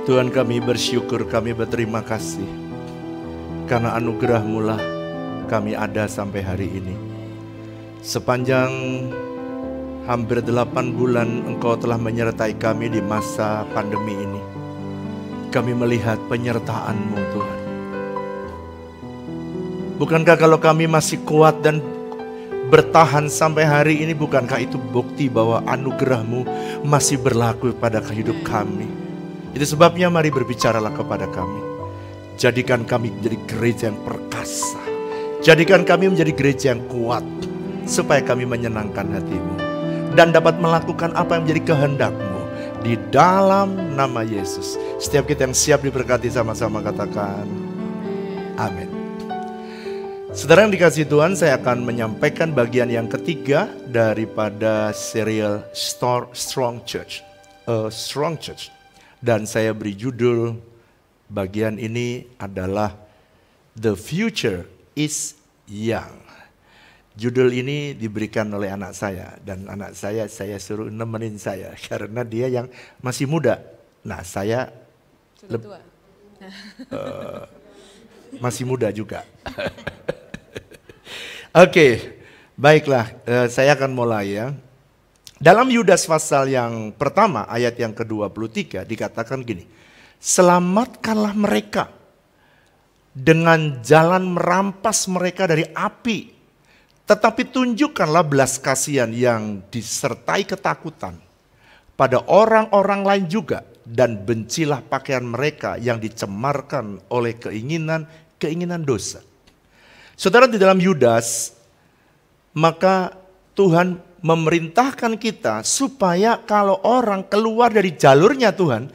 Tuhan, kami bersyukur, kami berterima kasih. Karena anugerah-Mu lah kami ada sampai hari ini. Sepanjang hampir 8 bulan Engkau telah menyertai kami di masa pandemi ini. Kami melihat penyertaan-Mu, Tuhan. Bukankah kalau kami masih kuat dan bertahan sampai hari ini, bukankah itu bukti bahwa anugerah-Mu masih berlaku pada hidup kami? Itu sebabnya mari berbicaralah kepada kami. Jadikan kami menjadi gereja yang perkasa. Jadikan kami menjadi gereja yang kuat. Supaya kami menyenangkan hati-Mu. Dan dapat melakukan apa yang menjadi kehendak-Mu. Di dalam nama Yesus. Setiap kita yang siap diberkati sama-sama katakan amin. Saudara yang dikasihi Tuhan, saya akan menyampaikan bagian yang ketiga daripada serial Strong Church. Strong Church. Dan saya beri judul bagian ini adalah The Future is Young. Judul ini diberikan oleh anak saya. Dan anak saya suruh nemenin saya. Karena dia yang masih muda. Nah saya masih muda juga. Oke, baiklah, saya akan mulai ya. Dalam Yudas pasal yang pertama ayat yang ke-23 dikatakan gini. Selamatkanlah mereka dengan jalan merampas mereka dari api. Tetapi tunjukkanlah belas kasihan yang disertai ketakutan pada orang-orang lain juga. Dan bencilah pakaian mereka yang dicemarkan oleh keinginan dosa. Saudara, di dalam Yudas, maka Tuhan memerintahkan kita supaya kalau orang keluar dari jalurnya Tuhan,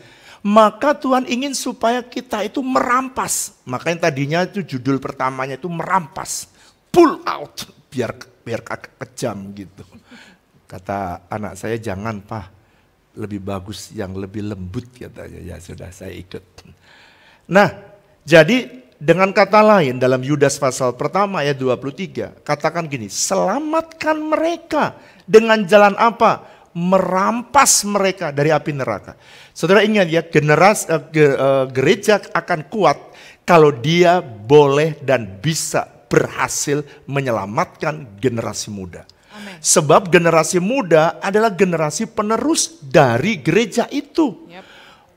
maka Tuhan ingin supaya kita itu merampas. Makanya tadinya itu judul pertamanya itu merampas, pull out, biar kejam gitu. Kata anak saya, jangan Pak, lebih bagus yang lebih lembut katanya. Ya sudah, saya ikut. Nah, jadi dengan kata lain dalam Yudas pasal pertama ayat 23, katakan gini, selamatkan mereka dengan jalan apa? Merampas mereka dari api neraka. Saudara ingat ya, gereja akan kuat kalau dia boleh dan bisa berhasil menyelamatkan generasi muda. Amen. Sebab generasi muda adalah generasi penerus dari gereja itu. Yep.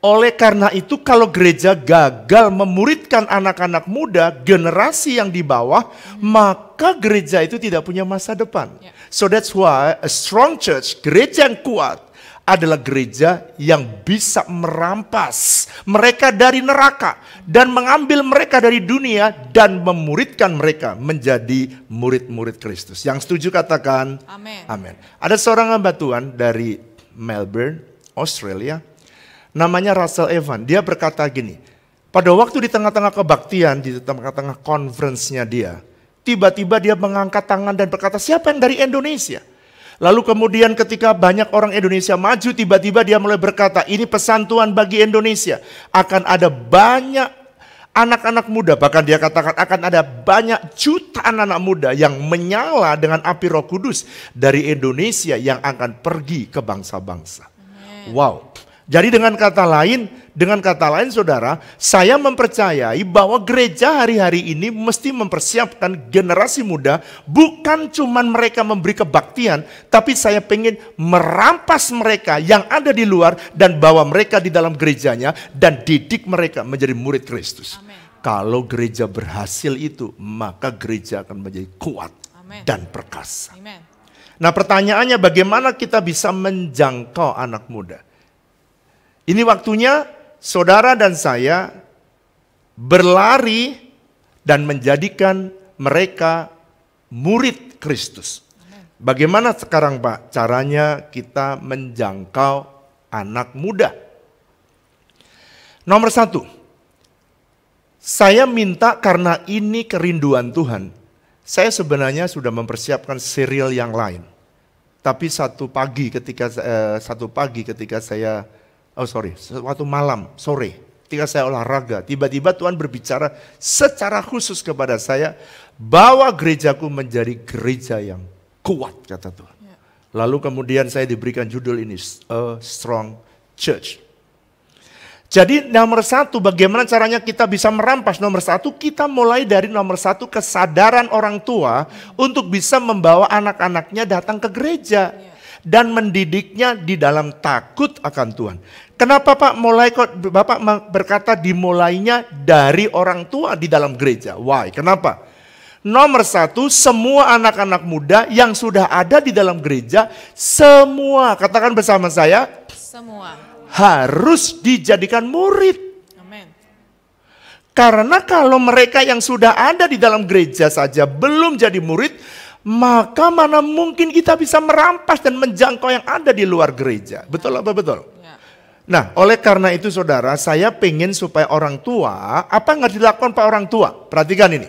Oleh karena itu kalau gereja gagal memuridkan anak-anak muda, generasi yang di bawah, maka gereja itu tidak punya masa depan. Yeah. So that's why a strong church, gereja yang kuat, adalah gereja yang bisa merampas mereka dari neraka dan mengambil mereka dari dunia dan memuridkan mereka menjadi murid-murid Kristus. Yang setuju katakan amin. Amin. Ada seorang hamba Tuhan dari Melbourne, Australia. Namanya Russell Evan, dia berkata gini, pada waktu di tengah-tengah kebaktian, di tengah-tengah conference-nya dia, tiba-tiba dia mengangkat tangan dan berkata, siapa yang dari Indonesia? Lalu kemudian ketika banyak orang Indonesia maju, tiba-tiba dia mulai berkata, ini pesan Tuhan bagi Indonesia, akan ada banyak anak-anak muda, bahkan dia katakan akan ada banyak jutaan anak muda yang menyala dengan api Roh Kudus dari Indonesia yang akan pergi ke bangsa-bangsa. Wow. Jadi dengan kata lain saudara, saya mempercayai bahwa gereja hari-hari ini mesti mempersiapkan generasi muda, bukan cuman mereka memberi kebaktian, tapi saya pengen merampas mereka yang ada di luar dan bawa mereka di dalam gerejanya dan didik mereka menjadi murid Kristus. Amen. Kalau gereja berhasil itu, maka gereja akan menjadi kuat. Amen. Dan perkasa. Amen. Nah pertanyaannya, bagaimana kita bisa menjangkau anak muda? Ini waktunya saudara dan saya berlari dan menjadikan mereka murid Kristus. Bagaimana sekarang Pak caranya kita menjangkau anak muda? Nomor 1, saya minta karena ini kerinduan Tuhan. Saya sebenarnya sudah mempersiapkan serial yang lain. Tapi satu pagi ketika saya suatu malam, sore, ketika saya olahraga, tiba-tiba Tuhan berbicara secara khusus kepada saya, bawa gerejaku menjadi gereja yang kuat, kata Tuhan. Lalu kemudian saya diberikan judul ini, A Strong Church. Jadi nomor satu, bagaimana caranya kita bisa merampas? Nomor satu, kita mulai dari nomor satu kesadaran orang tua untuk bisa membawa anak-anaknya datang ke gereja dan mendidiknya di dalam takut akan Tuhan. Kenapa Pak mulai kok Bapak berkata dimulainya dari orang tua di dalam gereja? Why? Kenapa? Nomor satu, semua anak-anak muda yang sudah ada di dalam gereja, semua, katakan bersama saya, Semua. harus dijadikan murid. Amin. Karena kalau mereka yang sudah ada di dalam gereja saja belum jadi murid, maka mana mungkin kita bisa merampas dan menjangkau yang ada di luar gereja. Betul apa betul? Ya. Nah, oleh karena itu saudara, saya pengen supaya orang tua, apa yang harus dilakukan Pak orang tua? Perhatikan ini.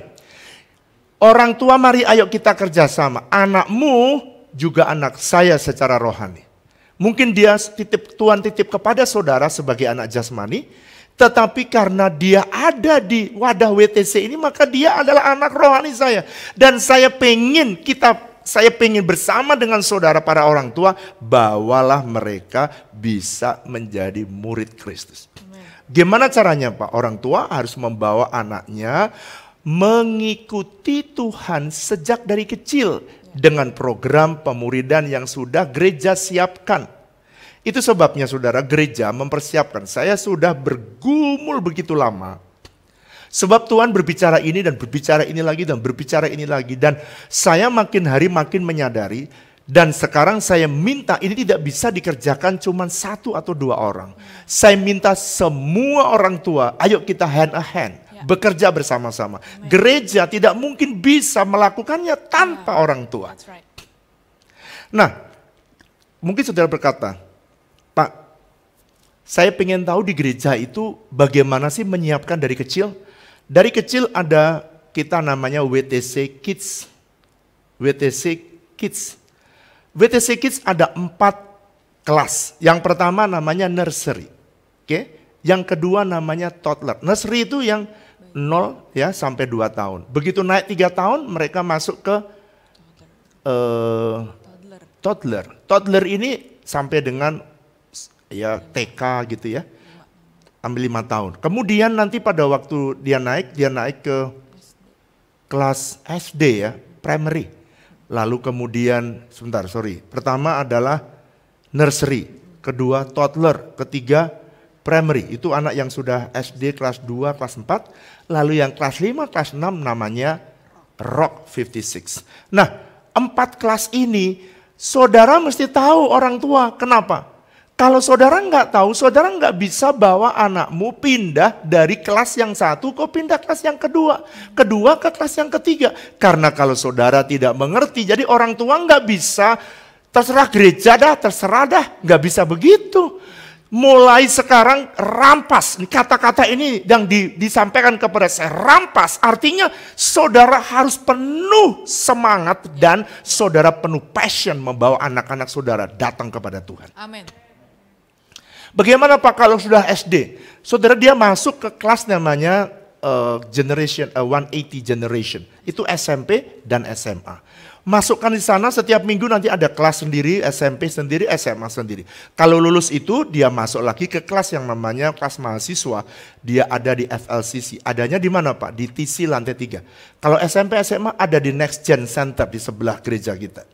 Orang tua mari ayo kita kerjasama. Anakmu juga anak saya secara rohani. Mungkin dia Tuhan titip kepada saudara sebagai anak jasmani, tetapi karena dia ada di wadah WTC ini, maka dia adalah anak rohani saya. Dan saya pengen bersama dengan saudara para orang tua, bawalah mereka bisa menjadi murid Kristus. Gimana caranya Pak? Orang tua harus membawa anaknya mengikuti Tuhan sejak dari kecil. Dengan program pemuridan yang sudah gereja siapkan. Itu sebabnya saudara, gereja mempersiapkan. Saya sudah bergumul begitu lama. Sebab Tuhan berbicara ini dan berbicara ini lagi dan berbicara ini lagi. Dan saya makin hari makin menyadari. Dan sekarang saya minta ini tidak bisa dikerjakan cuma 1 atau 2 orang. Saya minta semua orang tua, ayo kita hand a hand. Bekerja bersama-sama. Gereja tidak mungkin bisa melakukannya tanpa orang tua. Right. Nah, mungkin saudara berkata, Pak, saya pengen tahu di gereja itu bagaimana sih menyiapkan dari kecil. Dari kecil ada kita namanya WTC Kids. WTC Kids. WTC Kids ada 4 kelas. Yang pertama namanya nursery. Oke? Yang kedua namanya toddler. Nursery itu yang 0 ya sampai 2 tahun. Begitu naik 3 tahun mereka masuk ke toddler. Toddler ini sampai dengan ya TK gitu ya. Ambil 5 tahun. Kemudian nanti pada waktu dia naik ke kelas SD ya, primary. Lalu kemudian pertama adalah nursery, kedua toddler, ketiga primary, itu anak yang sudah SD kelas 2, kelas 4. Lalu yang kelas 5, kelas 6 namanya Rock 56. Nah, 4 kelas ini saudara mesti tahu orang tua. Kenapa? Kalau saudara nggak tahu, saudara nggak bisa bawa anakmu pindah dari kelas yang 1 ke pindah kelas yang kedua. Kedua ke kelas yang ketiga. Karena kalau saudara tidak mengerti, jadi orang tua nggak bisa, terserah gereja dah, terserah dah. Nggak bisa begitu. Mulai sekarang rampas, kata-kata ini yang disampaikan kepada saya, rampas artinya saudara harus penuh semangat dan saudara penuh passion membawa anak-anak saudara datang kepada Tuhan. Amin. Bagaimana Pak kalau sudah SD? Saudara dia masuk ke kelas namanya generation 180 generation, itu SMP dan SMA. Masukkan di sana setiap minggu nanti ada kelas sendiri, SMP sendiri, SMA sendiri. Kalau lulus itu dia masuk lagi ke kelas yang namanya kelas mahasiswa. Dia ada di FLCC. Adanya di mana Pak? Di TC lantai 3. Kalau SMP, SMA ada di Next Gen Center di sebelah gereja kita.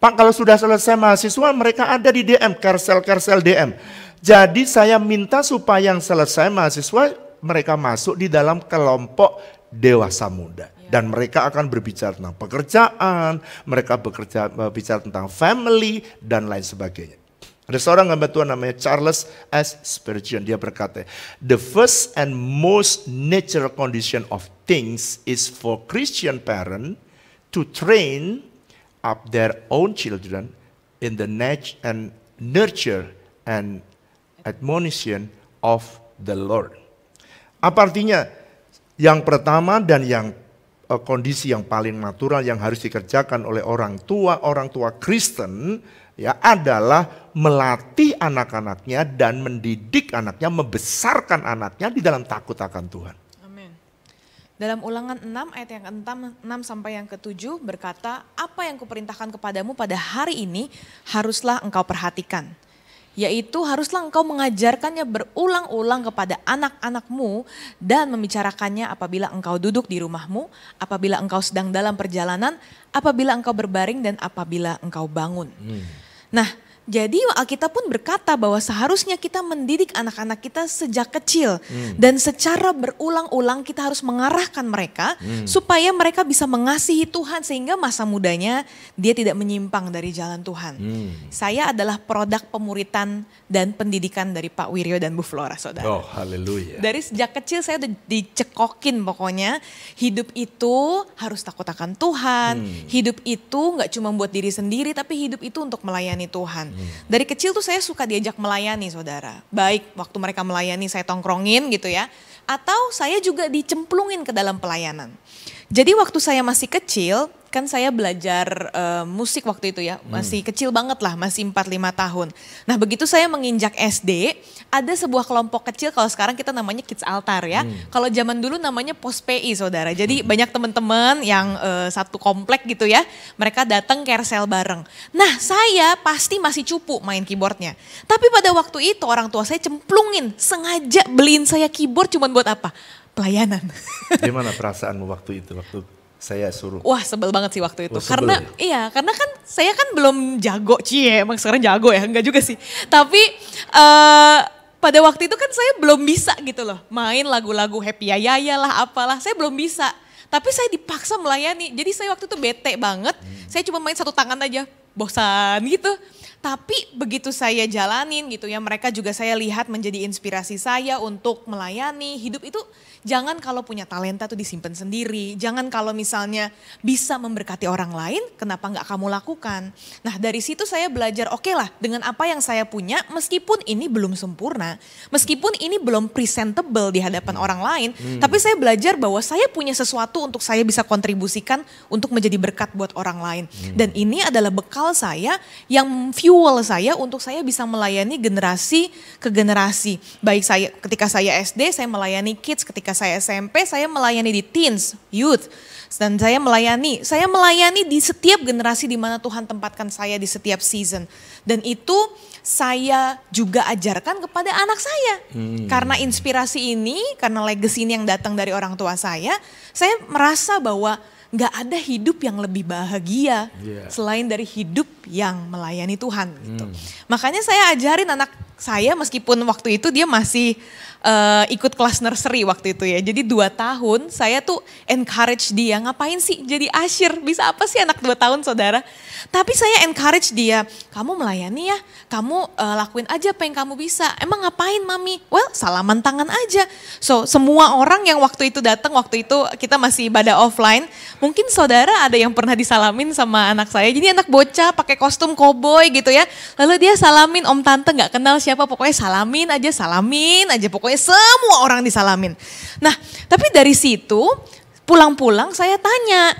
Pak kalau sudah selesai mahasiswa mereka ada di DM, Kersel DM. Jadi saya minta supaya yang selesai mahasiswa mereka masuk di dalam kelompok dewasa muda. Dan mereka akan berbicara tentang pekerjaan, mereka berbicara tentang family, dan lain sebagainya. Ada seorang hamba Tuhan namanya Charles S. Spurgeon, dia berkata, the first and most natural condition of things is for Christian parents to train up their own children in the nurture and admonition of the Lord. Apa artinya? Yang pertama dan yang kondisi yang paling natural yang harus dikerjakan oleh orang tua Kristen ya adalah melatih anak-anaknya dan mendidik anaknya, membesarkan anaknya di dalam takut akan Tuhan. Amin. Dalam Ulangan 6 ayat yang ke-6 sampai yang ke-7 berkata, apa yang kuperintahkan kepadamu pada hari ini haruslah engkau perhatikan. yaitu haruslah engkau mengajarkannya berulang-ulang kepada anak-anakmu dan membicarakannya apabila engkau duduk di rumahmu, apabila engkau sedang dalam perjalanan, apabila engkau berbaring dan apabila engkau bangun. Nah, jadi Alkitab pun berkata bahwa seharusnya kita mendidik anak-anak kita sejak kecil. Dan secara berulang-ulang kita harus mengarahkan mereka supaya mereka bisa mengasihi Tuhan sehingga masa mudanya dia tidak menyimpang dari jalan Tuhan. Saya adalah produk pemuritan dan pendidikan dari Pak Wiryo dan Bu Flora, saudara. Oh, haleluya. Dari sejak kecil saya udah dicekokin pokoknya hidup itu harus takut akan Tuhan. Hidup itu gak cuma buat diri sendiri tapi hidup itu untuk melayani Tuhan. Dari kecil tuh saya suka diajak melayani, saudara. Baik waktu mereka melayani saya tongkrongin gitu ya. Atau saya juga dicemplungin ke dalam pelayanan. Jadi waktu saya masih kecil, kan saya belajar musik waktu itu ya. Masih kecil banget lah, masih 4-5 tahun. Nah begitu saya menginjak SD, ada sebuah kelompok kecil, kalau sekarang kita namanya Kids Altar ya. Kalau zaman dulu namanya Pos PI, saudara. Jadi banyak teman-teman yang satu komplek gitu ya. Mereka datang carousel bareng. Nah saya pasti masih cupu main keyboardnya. Tapi pada waktu itu orang tua saya cemplungin, sengaja beliin saya keyboard cuman buat apa? Pelayanan. Gimana perasaanmu waktu itu, waktu saya suruh? Wah sebel banget sih waktu itu. Oh, Karena sebel karena kan saya kan belum jago, emang sekarang jago ya, enggak juga sih. Tapi pada waktu itu kan saya belum bisa gitu loh, main lagu-lagu Happy Yaya lah apalah, saya belum bisa. Tapi saya dipaksa melayani, jadi saya waktu itu bete banget, saya cuma main satu tangan aja, bosan gitu. Tapi begitu saya jalanin gitu ya, mereka juga saya lihat menjadi inspirasi saya untuk melayani. Hidup itu jangan kalau punya talenta tuh disimpan sendiri. Jangan kalau misalnya bisa memberkati orang lain, kenapa nggak kamu lakukan? Nah dari situ saya belajar, oke lah dengan apa yang saya punya, meskipun ini belum sempurna, meskipun ini belum presentable di hadapan orang lain, tapi saya belajar bahwa saya punya sesuatu untuk saya bisa kontribusikan untuk menjadi berkat buat orang lain. Dan ini adalah bekal saya yang fuel saya untuk saya bisa melayani generasi ke generasi. Baik saya ketika saya SD saya melayani kids, ketika saya SMP saya melayani di teens, youth. Dan saya melayani di setiap generasi di mana Tuhan tempatkan saya di setiap season. Dan itu saya juga ajarkan kepada anak saya. Karena inspirasi ini, karena legacy ini yang datang dari orang tua saya merasa bahwa gak ada hidup yang lebih bahagia selain dari hidup yang melayani Tuhan gitu. Makanya saya ajarin anak saya meskipun waktu itu dia masih ikut kelas nursery waktu itu ya. Jadi 2 tahun saya tuh encourage dia, ngapain sih jadi usher, bisa apa sih anak 2 tahun saudara. Tapi saya encourage dia, kamu melayani ya, kamu lakuin aja apa yang kamu bisa. Emang ngapain mami? Well salaman tangan aja. So semua orang yang waktu itu datang, waktu itu kita masih ibadah offline. Mungkin saudara ada yang pernah disalamin sama anak saya. Jadi anak bocah pakai kostum koboi gitu ya. Lalu dia salamin om tante gak kenal siapa, pokoknya salamin aja pokoknya semua orang disalamin. Nah tapi dari situ pulang-pulang saya tanya,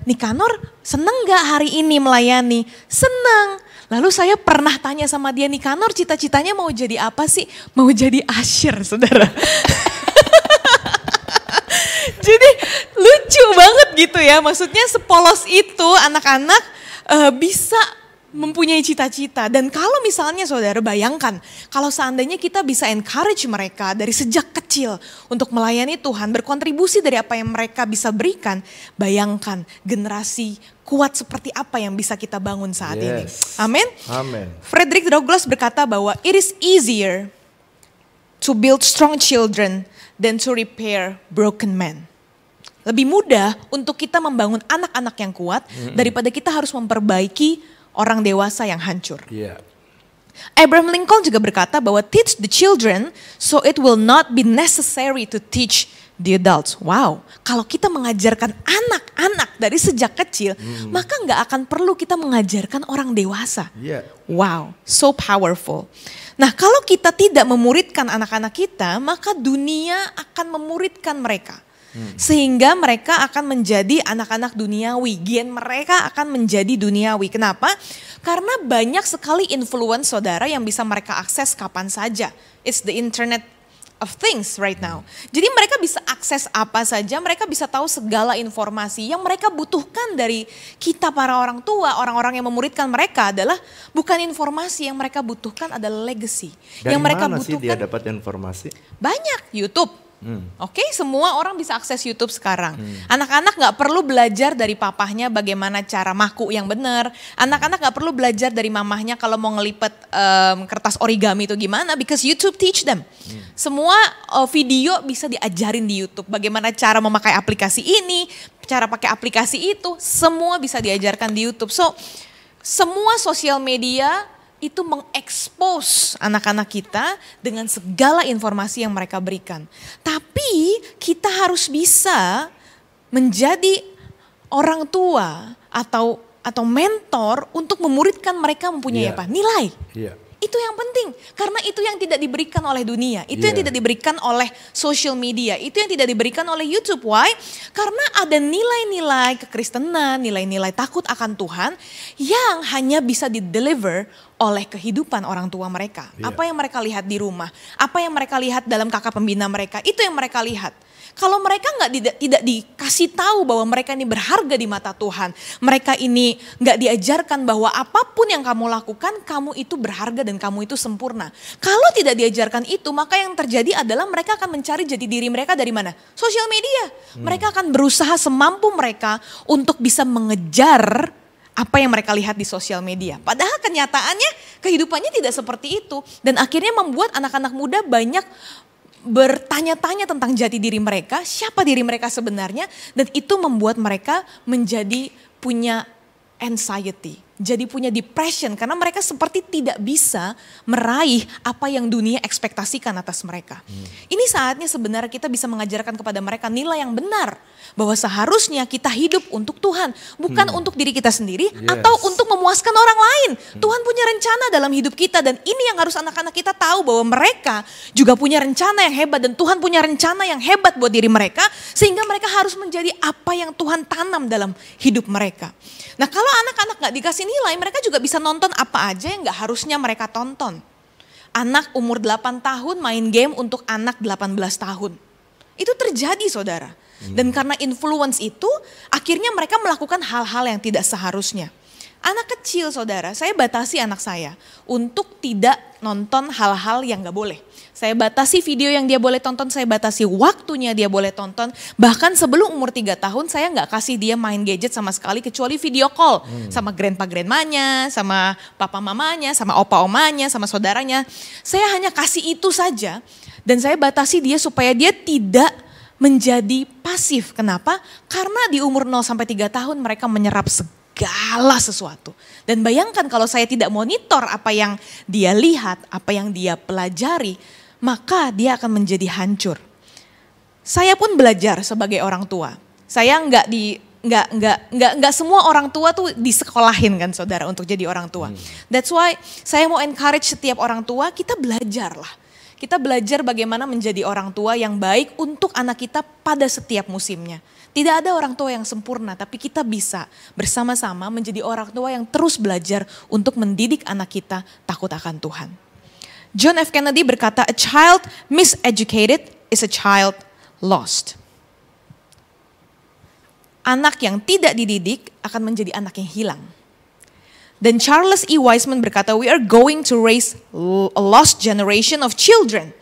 Nikanor seneng gak hari ini melayani? Seneng. Lalu saya pernah tanya sama dia, Nikanor cita-citanya mau jadi apa sih? Mau jadi usher saudara. Jadi lucu banget gitu ya, maksudnya sepolos itu anak-anak bisa mempunyai cita-cita. Dan kalau misalnya saudara bayangkan, kalau seandainya kita bisa encourage mereka dari sejak kecil untuk melayani Tuhan, berkontribusi dari apa yang mereka bisa berikan, bayangkan generasi kuat seperti apa yang bisa kita bangun saat ini. Amin. Amin. Frederick Douglass berkata bahwa it is easier to build strong children than to repair broken men. Lebih mudah untuk kita membangun anak-anak yang kuat daripada kita harus memperbaiki orang dewasa yang hancur. Abraham Lincoln juga berkata bahwa teach the children so it will not be necessary to teach the adults. Wow, kalau kita mengajarkan anak-anak dari sejak kecil, maka nggak akan perlu kita mengajarkan orang dewasa. Wow, so powerful. Nah kalau kita tidak memuridkan anak-anak kita, maka dunia akan memuridkan mereka. Sehingga mereka akan menjadi anak-anak duniawi, gen mereka akan menjadi duniawi. Kenapa? Karena banyak sekali influence saudara yang bisa mereka akses kapan saja. It's the internet of things right now. Jadi mereka bisa akses apa saja, mereka bisa tahu segala informasi. Yang mereka butuhkan dari kita para orang tua, orang-orang yang memuridkan mereka adalah bukan informasi, yang mereka butuhkan adalah legacy. Dari yang mereka mana butuhkan, sih dia dapat informasi? banyak, YouTube. Oke, semua orang bisa akses YouTube sekarang. Anak-anak gak perlu belajar dari papahnya bagaimana cara maku yang benar. Anak-anak gak perlu belajar dari mamahnya kalau mau ngelipet kertas origami itu gimana, because YouTube teach them. Semua video bisa diajarin di YouTube. Bagaimana cara memakai aplikasi ini, cara pakai aplikasi itu, semua bisa diajarkan di YouTube. So, semua sosial media itu mengekspos anak-anak kita dengan segala informasi yang mereka berikan. Tapi kita harus bisa menjadi orang tua atau mentor untuk memuridkan mereka mempunyai apa? Nilai. Itu yang penting, karena itu yang tidak diberikan oleh dunia, itu yang tidak diberikan oleh social media, itu yang tidak diberikan oleh YouTube. Why? Karena ada nilai-nilai kekristenan, nilai-nilai takut akan Tuhan yang hanya bisa di-deliver oleh kehidupan orang tua mereka. Apa yang mereka lihat di rumah, apa yang mereka lihat dalam kakak pembina mereka, itu yang mereka lihat. Kalau mereka tidak dikasih tahu bahwa mereka ini berharga di mata Tuhan, mereka ini nggak diajarkan bahwa apapun yang kamu lakukan, kamu itu berharga dan kamu itu sempurna. Kalau tidak diajarkan itu, maka yang terjadi adalah mereka akan mencari jati diri mereka dari mana? Sosial media. Mereka akan berusaha semampu mereka untuk bisa mengejar apa yang mereka lihat di sosial media. Padahal kenyataannya kehidupannya tidak seperti itu. Dan akhirnya membuat anak-anak muda banyak bertanya-tanya tentang jati diri mereka, siapa diri mereka sebenarnya, dan itu membuat mereka menjadi punya anxiety, jadi punya depression karena mereka seperti tidak bisa meraih apa yang dunia ekspektasikan atas mereka. Ini saatnya sebenarnya kita bisa mengajarkan kepada mereka nilai yang benar, bahwa seharusnya kita hidup untuk Tuhan, bukan untuk diri kita sendiri atau untuk memuaskan orang lain. Tuhan punya rencana dalam hidup kita, dan ini yang harus anak-anak kita tahu, bahwa mereka juga punya rencana yang hebat, dan Tuhan punya rencana yang hebat buat diri mereka, sehingga mereka harus menjadi apa yang Tuhan tanam dalam hidup mereka. Nah, kalau anak-anak gak dikasih nilai, mereka juga bisa nonton apa aja yang gak harusnya mereka tonton. Anak umur 8 tahun main game untuk anak 18 tahun. Itu terjadi, saudara. Dan karena influence itu, akhirnya mereka melakukan hal-hal yang tidak seharusnya. Anak kecil, saudara, saya batasi anak saya untuk tidak nonton hal-hal yang gak boleh. Saya batasi video yang dia boleh tonton, saya batasi waktunya dia boleh tonton. Bahkan sebelum umur 3 tahun saya gak kasih dia main gadget sama sekali, kecuali video call. Sama grandpa-grandmanya, sama papa mamanya, sama opa-omanya, sama saudaranya. Saya hanya kasih itu saja, dan saya batasi dia supaya dia tidak menjadi pasif. Kenapa? Karena di umur 0-3 tahun mereka menyerap segala sesuatu. Dan bayangkan kalau saya tidak monitor apa yang dia lihat, apa yang dia pelajari, maka dia akan menjadi hancur. Saya pun belajar sebagai orang tua. Saya nggak semua orang tua tuh disekolahin kan, saudara, untuk jadi orang tua. That's why saya mau encourage setiap orang tua, kita belajar lah. Kita belajar bagaimana menjadi orang tua yang baik untuk anak kita pada setiap musimnya. Tidak ada orang tua yang sempurna, tapi kita bisa bersama-sama menjadi orang tua yang terus belajar untuk mendidik anak kita takut akan Tuhan. John F. Kennedy berkata, "A child miseducated is a child lost." Anak yang tidak dididik akan menjadi anak yang hilang. Dan Charles E. Wiseman berkata, "We are going to raise a lost generation of children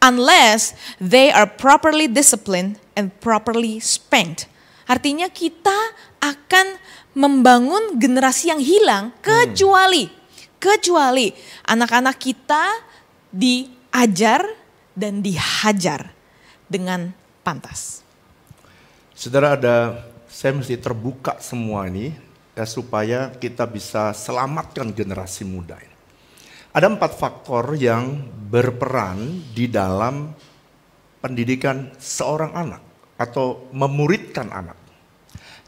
unless they are properly disciplined and properly spanked." Artinya kita akan membangun generasi yang hilang kecuali anak-anak kita diajar dan dihajar dengan pantas. Saudara, saya mesti terbuka semua ini ya, supaya kita bisa selamatkan generasi muda ini. Ada 4 faktor yang berperan di dalam pendidikan seorang anak atau memuridkan anak.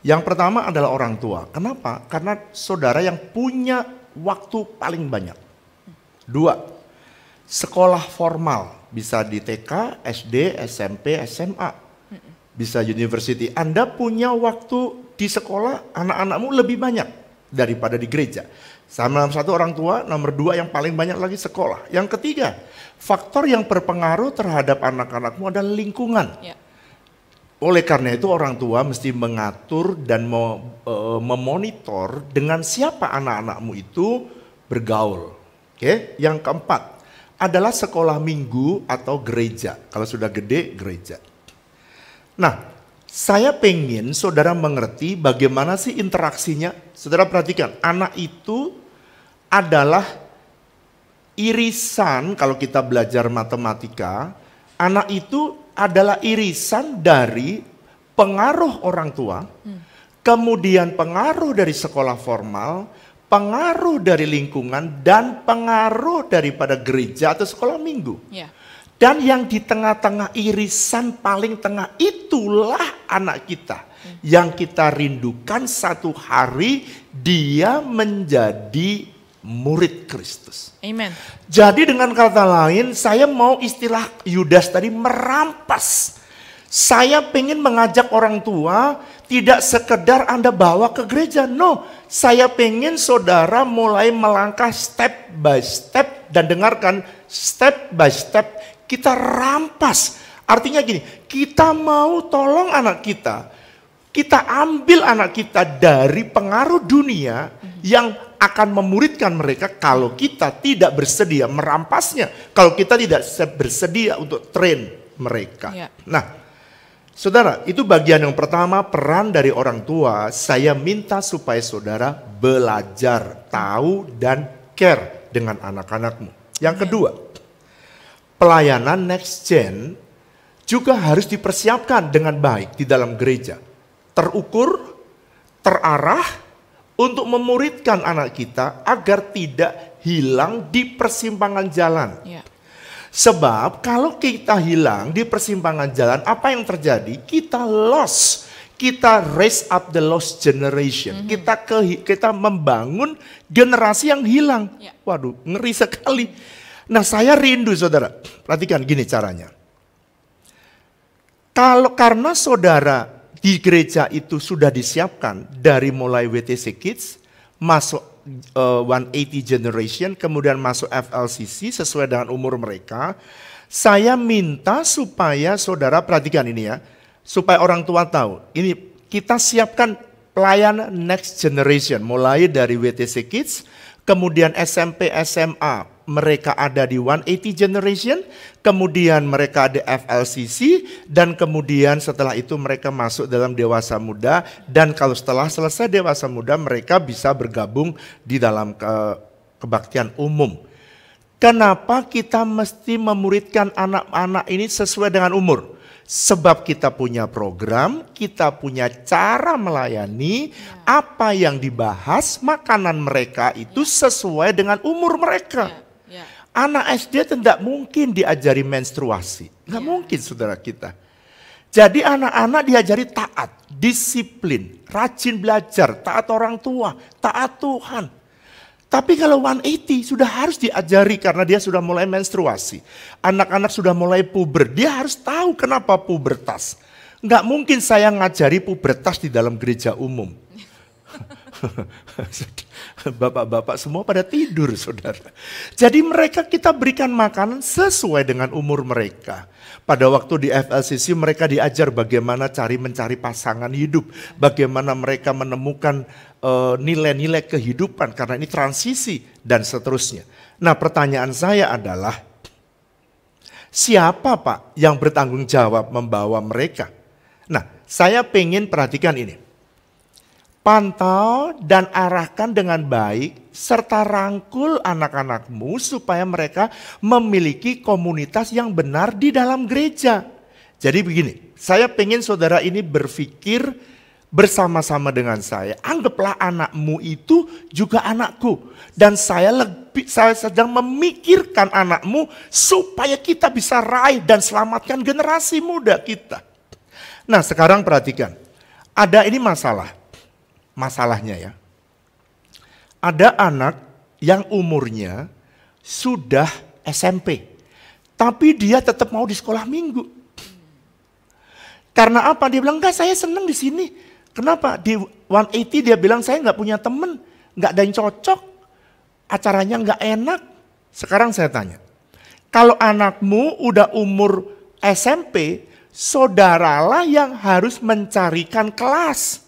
Yang pertama adalah orang tua. Kenapa? Karena saudara yang punya waktu paling banyak. 2, sekolah formal, bisa di TK, SD, SMP, SMA, bisa university. Anda punya waktu di sekolah, anak-anakmu lebih banyak daripada di gereja. Sama nomor satu orang tua, nomor dua yang paling banyak lagi sekolah. Yang ketiga, faktor yang berpengaruh terhadap anak-anakmu adalah lingkungan. Ya. Oleh karena itu orang tua mesti mengatur dan memonitor dengan siapa anak-anakmu itu bergaul. Oke, yang keempat adalah sekolah minggu atau gereja. Kalau sudah gede, gereja. Nah, saya pengen saudara mengerti bagaimana sih interaksinya. Saudara perhatikan, anak itu adalah irisan, kalau kita belajar matematika, anak itu adalah irisan dari pengaruh orang tua, kemudian pengaruh dari sekolah formal, pengaruh dari lingkungan, dan pengaruh daripada gereja atau sekolah minggu. Ya. Dan yang di tengah-tengah irisan paling tengah itulah anak kita. Yang kita rindukan satu hari dia menjadi murid Kristus. Amen. Jadi dengan kata lain saya mau istilah Yudas tadi merampas. Saya pengen mengajak orang tua tidak sekedar Anda bawa ke gereja. No, saya pengen saudara mulai melangkah step by step dan dengarkan step by step kita rampas. Artinya gini, kita mau tolong anak kita. Kita ambil anak kita dari pengaruh dunia yang akan memuridkan mereka kalau kita tidak bersedia merampasnya. Kalau kita tidak bersedia untuk train mereka. Ya. Nah, saudara, itu bagian yang pertama, peran dari orang tua. Saya minta supaya saudara belajar, tahu, dan care dengan anak-anakmu. Yang kedua, pelayanan next gen juga harus dipersiapkan dengan baik di dalam gereja. Terukur, terarah untuk memuridkan anak kita agar tidak hilang di persimpangan jalan. Ya. Sebab kalau kita hilang di persimpangan jalan, apa yang terjadi? Kita lost. Kita raise up the lost generation. Kita membangun generasi yang hilang. Ya. Waduh, ngeri sekali. Nah, saya rindu saudara. Perhatikan gini caranya. Karena saudara di gereja itu sudah disiapkan dari mulai WTC Kids, masuk 180 generation, kemudian masuk FLCC sesuai dengan umur mereka. Saya minta supaya saudara perhatikan ini ya, supaya orang tua tahu. Ini kita siapkan pelayanan next generation, mulai dari WTC Kids, kemudian SMP, SMA, mereka ada di 180 generation, kemudian mereka ada FLCC, dan kemudian setelah itu mereka masuk dalam dewasa muda, dan kalau setelah selesai dewasa muda mereka bisa bergabung di dalam kebaktian umum. Kenapa kita mesti memuridkan anak-anak ini sesuai dengan umur? Sebab kita punya program, kita punya cara melayani, apa yang dibahas, makanan mereka itu sesuai dengan umur mereka. Ya. Anak SD tidak mungkin diajari menstruasi. Nggak mungkin saudara kita. Jadi anak-anak diajari taat, disiplin, rajin belajar, taat orang tua, taat Tuhan. Tapi kalau 180 sudah harus diajari karena dia sudah mulai menstruasi. Anak-anak sudah mulai puber, dia harus tahu kenapa pubertas. Nggak mungkin saya ngajari pubertas di dalam gereja umum. Bapak-bapak semua pada tidur saudara. Jadi mereka kita berikan makanan sesuai dengan umur mereka. Pada waktu di FLCC mereka diajar bagaimana mencari pasangan hidup. Bagaimana mereka menemukan nilai-nilai kehidupan karena ini transisi dan seterusnya. Nah pertanyaan saya adalah siapa Pak yang bertanggung jawab membawa mereka? Nah saya pengen perhatikan ini. Pantau dan arahkan dengan baik serta rangkul anak-anakmu supaya mereka memiliki komunitas yang benar di dalam gereja. Jadi begini, saya pengen saudara ini berpikir bersama-sama dengan saya. Anggaplah anakmu itu juga anakku. Dan saya sedang memikirkan anakmu supaya kita bisa raih dan selamatkan generasi muda kita. Nah sekarang perhatikan, ada ini masalahnya ya. Ada anak yang umurnya sudah SMP, tapi dia tetap mau di sekolah minggu. Karena apa? Dia bilang, enggak saya senang di sini. Kenapa? Di 180 dia bilang saya nggak punya teman, nggak ada yang cocok. acaranya nggak enak. Sekarang saya tanya, kalau anakmu udah umur SMP, saudaralah yang harus mencarikan kelas.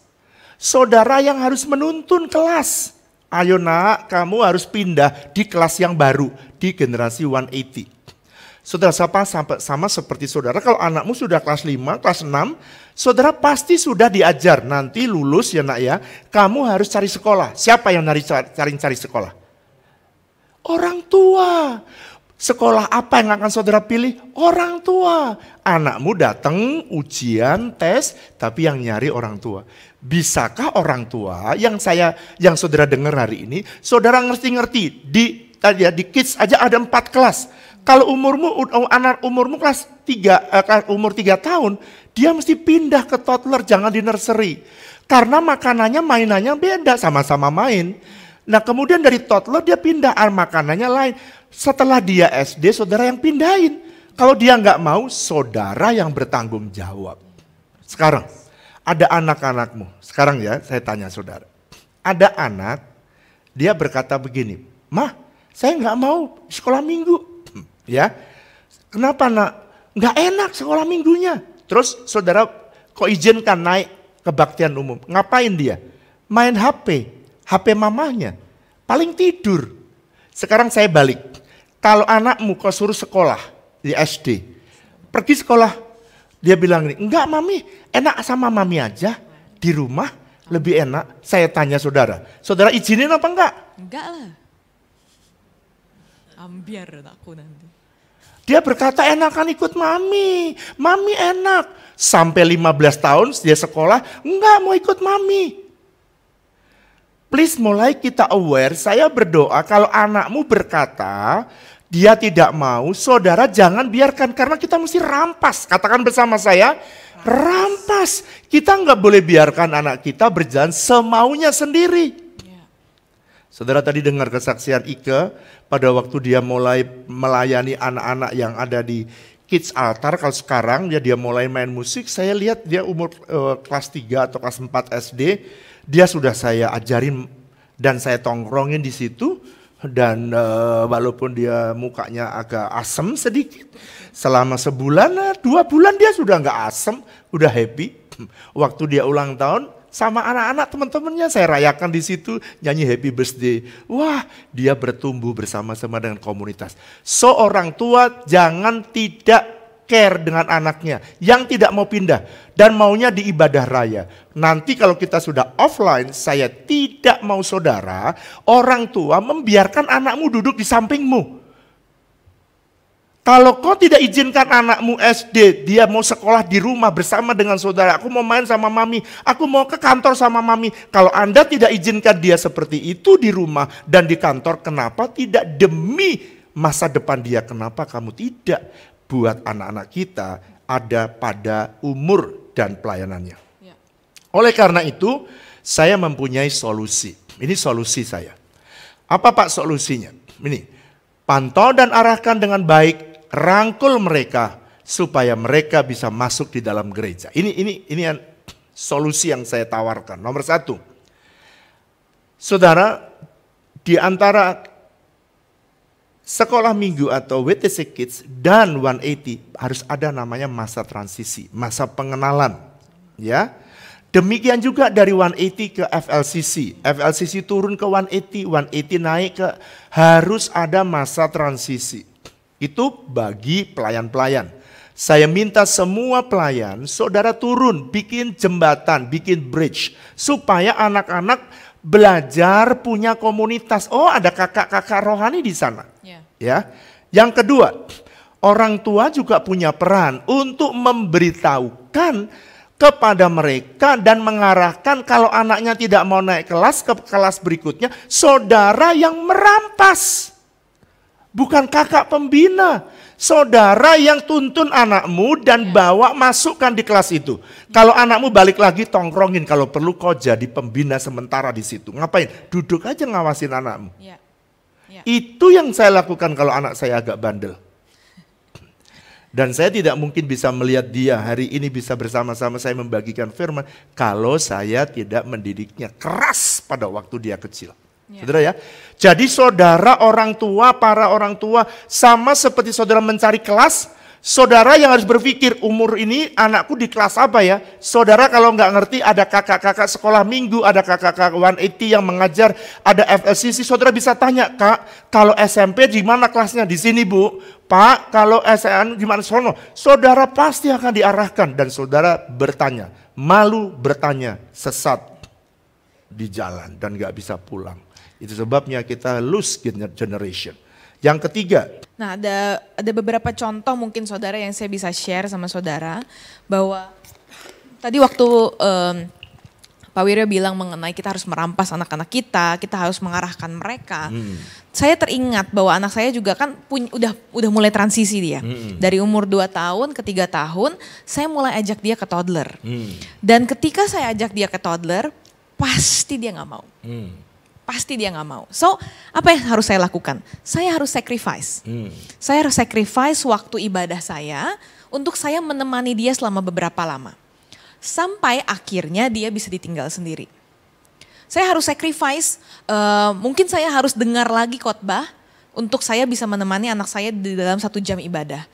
Saudara yang harus menuntun kelas. Ayo nak, kamu harus pindah di kelas yang baru, di generasi 180. Saudara sama seperti saudara, kalau anakmu sudah kelas 5, kelas 6, saudara pasti sudah diajar, nanti lulus ya nak ya, kamu harus cari sekolah. Siapa yang cari sekolah? Orang tua. Sekolah apa yang akan saudara pilih? Orang tua. Anakmu datang ujian, tes, tapi yang nyari orang tua. Bisakah orang tua yang saudara dengar hari ini, saudara ngerti-ngerti di kids aja ada 4 kelas. Kalau umurmu kelas 3, umur 3 tahun, dia mesti pindah ke toddler, jangan di nursery. Karena makanannya, mainannya beda, sama-sama main. Nah kemudian dari toddler dia pindah, makanannya lain. Setelah dia SD, saudara yang pindahin. Kalau dia nggak mau, saudara yang bertanggung jawab. Sekarang, ada anak-anakmu. Sekarang ya, saya tanya saudara. Ada anak, dia berkata begini, "Mah, saya nggak mau sekolah minggu." Ya, kenapa nak? Nggak enak sekolah minggunya. Terus saudara kok izinkan naik kebaktian umum. Ngapain dia? Main HP mamahnya. Paling tidur. Sekarang saya balik. Kalau anakmu kau suruh sekolah di SD, pergi sekolah, dia bilang nih, enggak mami, enak sama mami aja. Di rumah lebih enak. Saya tanya saudara izinin apa enggak? Enggak lah. Ambiar aku nanti. Dia berkata enakan ikut mami enak. Sampai 15 tahun dia sekolah, enggak mau ikut mami. Please mulai kita aware, saya berdoa kalau anakmu berkata dia tidak mau, saudara jangan biarkan karena kita mesti rampas. Katakan bersama saya, rampas. Kita enggak boleh biarkan anak kita berjalan semaunya sendiri. Saudara tadi dengar kesaksian Ike pada waktu dia mulai melayani anak-anak yang ada di Kids Altar. Kalau sekarang dia mulai main musik, saya lihat dia umur kelas 3 atau kelas 4 SD, dia sudah saya ajarin dan saya tongkrongin di situ. Dan walaupun dia mukanya agak asem sedikit, selama sebulan, 2 bulan dia sudah nggak asem, udah happy. Waktu dia ulang tahun, sama anak-anak teman-temannya saya rayakan di situ, nyanyi happy birthday. Wah, dia bertumbuh bersama-sama dengan komunitas. Seorang tua jangan tidak care dengan anaknya yang tidak mau pindah dan maunya di ibadah raya. Nanti kalau kita sudah offline, saya tidak mau saudara, orang tua membiarkan anakmu duduk di sampingmu. Kalau kau tidak izinkan anakmu SD, dia mau sekolah di rumah bersama dengan saudara, aku mau main sama mami, aku mau ke kantor sama mami. Kalau Anda tidak izinkan dia seperti itu di rumah dan di kantor, kenapa tidak demi masa depan dia? Kenapa kamu tidak buat anak-anak kita ada pada umur dan pelayanannya? Ya. Oleh karena itu, saya mempunyai solusi. Ini solusi saya. Apa Pak solusinya? Ini, pantau dan arahkan dengan baik, rangkul mereka supaya mereka bisa masuk di dalam gereja. Ini solusi yang saya tawarkan. Nomor 1, saudara, di antara sekolah minggu atau WTC Kids dan 180 harus ada namanya masa transisi, masa pengenalan, ya. Demikian juga dari 180 ke FLCC. FLCC turun ke 180, 180 naik ke, harus ada masa transisi. Itu bagi pelayan-pelayan. Saya minta semua pelayan, saudara turun, bikin jembatan, bikin bridge. Supaya anak-anak belajar punya komunitas. Oh, ada kakak-kakak rohani di sana. Ya. Yang kedua, orang tua juga punya peran untuk memberitahukan kepada mereka dan mengarahkan kalau anaknya tidak mau naik kelas ke kelas berikutnya, saudara yang merampas. Bukan kakak pembina, saudara yang tuntun anakmu dan bawa masukkan di kelas itu. Kalau anakmu balik lagi tongkrongin, kalau perlu kau jadi pembina sementara di situ. Ngapain? Duduk aja ngawasin anakmu. Ya. Ya. Itu yang saya lakukan kalau anak saya agak bandel. Dan saya tidak mungkin bisa melihat dia hari ini bisa bersama-sama saya membagikan firman kalau saya tidak mendidiknya keras pada waktu dia kecil. Ya. Saudara ya. Jadi saudara orang tua, para orang tua sama seperti saudara mencari kelas, saudara yang harus berpikir umur ini anakku di kelas apa ya. Saudara kalau nggak ngerti ada kakak-kakak sekolah minggu, ada kakak-kakak 180 yang mengajar, ada FLCC, saudara bisa tanya, Kak kalau SMP di mana kelasnya? Di sini Bu. Pak kalau SN di mana sono? Saudara pasti akan diarahkan dan saudara bertanya, malu bertanya, sesat di jalan dan nggak bisa pulang. Itu sebabnya kita lose generation. Yang ketiga. Nah ada beberapa contoh mungkin saudara yang saya bisa share sama saudara. Bahwa tadi waktu Pak Wiryo bilang mengenai kita harus merampas anak-anak kita harus mengarahkan mereka. Saya teringat bahwa anak saya juga kan udah mulai transisi dia. Dari umur 2 tahun ke 3 tahun saya mulai ajak dia ke toddler. Dan ketika saya ajak dia ke toddler pasti dia gak mau. Pasti dia gak mau. So, apa yang harus saya lakukan? Saya harus sacrifice. Saya harus sacrifice waktu ibadah saya untuk saya menemani dia selama beberapa lama. Sampai akhirnya dia bisa ditinggal sendiri. Saya harus sacrifice, mungkin saya harus dengar lagi khotbah untuk saya bisa menemani anak saya di dalam 1 jam ibadah.